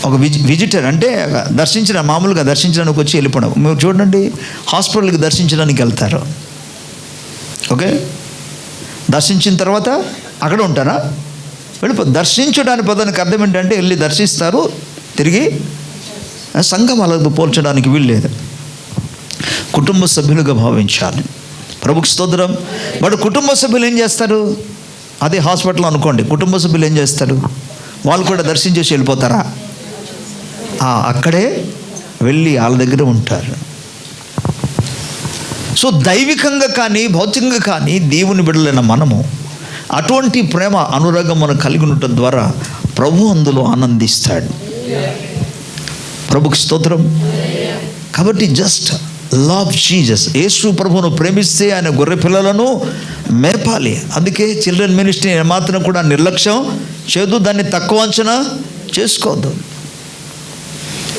ఒక విజిటర్ అంటే మామూలుగా దర్శించడానికి వచ్చి వెళ్ళిపోవడం. మీరు చూడండి, హాస్పిటల్కి దర్శించడానికి వెళ్తారు, ఓకే, దర్శించిన తర్వాత అక్కడ ఉంటారా? దర్శించడానికి పదానికి అర్థం ఏంటంటే వెళ్ళి దర్శిస్తారు, తిరిగి. సంఘం అలా పోల్చడానికి వీల్లేదు, కుటుంబ సభ్యులుగా భావించాలి. ప్రభుకి స్తోత్రం. వాడు కుటుంబ సభ్యులు ఏం చేస్తారు? అదే హాస్పిటల్ అనుకోండి, కుటుంబ సభ్యులు ఏం చేస్తారు? వాళ్ళు కూడా దర్శించేసి వెళ్ళిపోతారా? అక్కడే వెళ్ళి వాళ్ళ దగ్గర ఉంటారు. సో దైవికంగా కానీ భౌతికంగా కానీ దేవుని బిడ్డలైన మనము అటువంటి ప్రేమ అనురాగం మనం కలిగి ఉండటం ద్వారా ప్రభు అందులో ఆనందిస్తాడు. ప్రభుకి స్తోత్రం. కాబట్టి జస్ట్ లవ్ జీసస్. యేసు ప్రభువును ప్రేమిస్తే ఆయన గొర్రె పిల్లలను మేపాలి. అందుకే చిల్డ్రన్ మినిస్ట్రీ మాత్రం కూడా నిర్లక్ష్యం చేయదు, దాన్ని తక్కువ అంచనా చేసుకోవద్దు.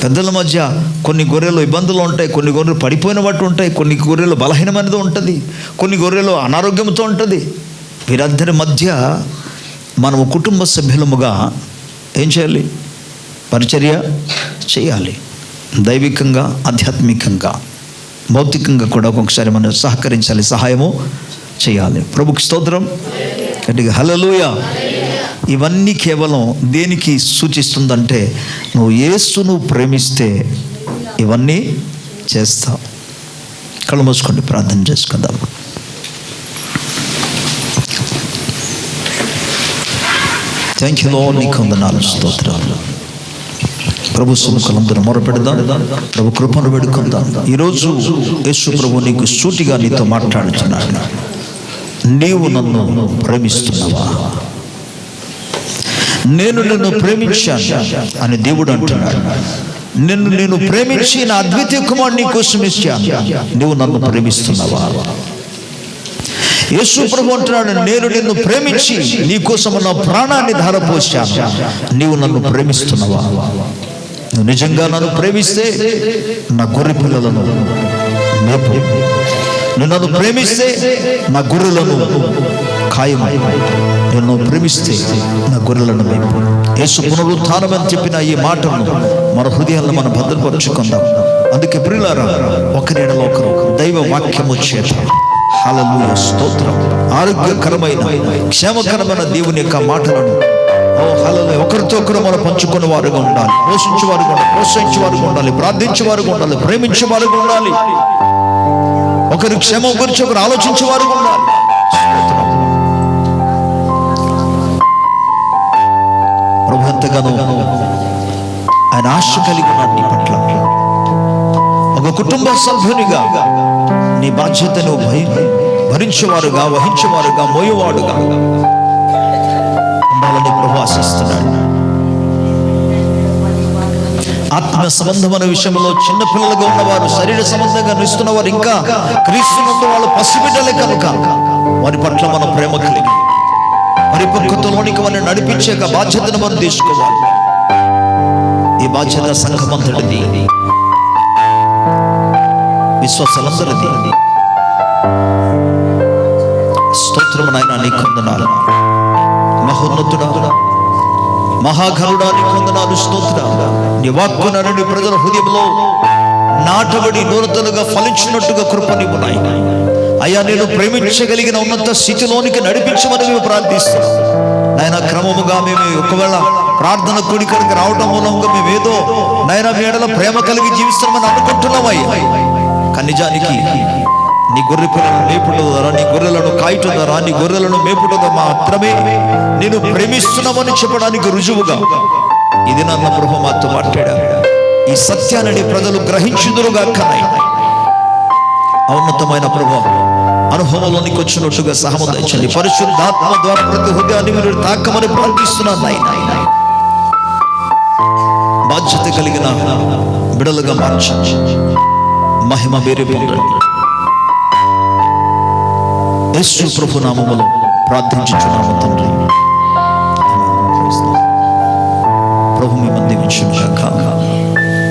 పెద్దల మధ్య కొన్ని గొర్రెలు ఇబ్బందులు ఉంటాయి, కొన్ని గొర్రెలు పడిపోయిన బట్టి ఉంటాయి, కొన్ని గొర్రెలు బలహీనమైనది ఉంటుంది, కొన్ని గొర్రెలు అనారోగ్యంతో ఉంటుంది. వీరందరి మధ్య మనము కుటుంబ సభ్యులముగా ఏం చేయాలి? పరిచర్య చేయాలి. దైవికంగా, ఆధ్యాత్మికంగా, భౌతికంగా కూడా ఒక్కొక్కసారి మనం సహకరించాలి, సహాయము చేయాలి. ప్రభుకి స్తోత్రం. గట్టిగా హల్లెలూయా. ఇవన్నీ కేవలం దేనికి సూచిస్తుందంటే, నువ్వు యేసును ప్రేమిస్తే ఇవన్నీ చేస్తావు. కళ్ళు మూసుకోండి, ప్రార్థన చేసుకుందాం. థ్యాంక్ యూ లార్డ్, నీకు వందనాలు, స్తోత్రాలు. ప్రభు సముఖంలో మొరపెడదాం, ప్రభు కృపను వేడుకుందాం. ఈరోజు యేసు ప్రభు నీకు సూటిగా నీతో మాట్లాడుతున్నాడు. నీవు నన్ను ప్రేమిస్తున్నావా? నేను నిన్ను ప్రేమించాను అని దేవుడు అంటున్నాడు. నేను ప్రేమించి నా అద్వితీయ కుమారుని కోసం ఇచ్చాను, నువ్వు నన్ను ప్రేమిస్తున్నావా? యేసు ప్రభు అంటున్నాడు, నేను నిన్ను ప్రేమించి నీ కోసం నా ప్రాణాన్ని ధారపోశాను, నీవు నన్ను ప్రేమిస్తున్నావా? నువ్వు నిజంగా నన్ను ప్రేమిస్తే నా గొర్రె పిల్లలను మేపు. నువ్వు నన్ను ప్రేమిస్తే నా గొర్రెలను ఖాయం. నేను ప్రేమిస్తే నా గొర్రెలను మేపు. యేసు పునరుత్థానం అని చెప్పిన ఈ మాటను మన హృదయాలను మనం భద్రపరుచుకుందాం. అందుకే ప్రియులారా, ఒకరిడలో ఒకరు దైవ వాక్యము చేత హల్లెలూయా స్తోత్రం, ఆరోగ్యకరమైన క్షేమకరమైన దేవుని యొక్క మాటలను హల్లెలూయా ఒకరితో ఒకరు మనం పంచుకునే వారుగా ఉండాలి, పోషించేవారుగా ఉండాలి, ప్రోత్సహించేవారుగా ఉండాలి, ప్రార్థించేవారుగా ఉండాలి, ప్రేమించేవారుగా ఉండాలి, ఒకరి క్షేమం గురించి ఒకరు ఆలోచించేవారుగా ఉండాలి. ప్రభు ఎంతగానో ఆయన ఆశ కలిగి ఉన్నాడు నీ పట్ల. ఒక కుటుంబ సభ్యునిగా నీ బాధ్యతను భరించేవారుగా, వహించేవారుగా, మోయేవాడుగా ఉండాలని ప్రభు ఆశిస్తున్నాడు. ఆత్మ సంబంధమైన విషయంలో చిన్నపిల్లలుగా ఉన్నవారు, శరీర సంబంధంగా నిస్తున్న వారు, ఇంకా క్రీస్తునందు వాళ్ళు పసిబిడ్డలే కనుక వారి పట్ల మన ప్రేమ కలిగి పరిపక్వతలోనికి వారిని నడిపించే బాధ్యతను మనం తీసుకోవాలి. ఈ బాధ్యత సంఘమంతటిది, విశ్వాసాలందరిది. స్తోత్రము నాయనా, నీకు వందనాలు. మహోన్నతుడా, మహాఘనుడా, నీకు వందనాలు, స్తోత్రాలు. నీ వాక్కు నరుని ప్రజల హృదయంలో నాటబడి నూతనగా ఫలించినట్టుగా కృపనివ్వు నాయనా. అయ్యా, నేను ప్రేమించగలిగిన ఉన్నత స్థితిలోనికి నడిపించమని మేము ప్రార్థిస్తున్నాం నాయన. క్రమముగా మేము ఒకవేళ ప్రార్థన కూడికలకు రావడం మూలంగా మేము ఏదో నాయన మీ ఎడల ప్రేమ కలిగి జీవిస్తామని అనుకుంటున్నామయ్యా. కానీ నిజానికి నీ గొర్రె పిల్లలను మేపుట ద్వారా, నీ గొర్రెలను కాయటం ద్వారా, నీ గొర్రెలను మేపుట ద్వారా మాత్రమే నేను ప్రేమిస్తున్నామని చెప్పడానికి రుజువుగా ఇది నన్న ప్రభు మాతో మాట్లాడారు. ఈ సత్యాన్ని ప్రజలు గ్రహించుదురుగా కన్నాయి. ఉన్నతమైన ప్రభు అనుభవంలోనికి వచ్చినట్టుగా సహాయం దయచండి. పరిశుద్ధాత్మ ద్వారా ప్రతి హృదయాన్ని మీరు తాకమని ప్రార్థిస్తున్నాను నాయనా. బాధ్యత కలిగిన బిడలుగా మార్చండి. మహిమ వేరే పొందండి. యేసు ప్రభు నామములో ప్రార్థించుచున్నాము తండ్రి. ప్రభు మిమ్మల్ని దీవించును.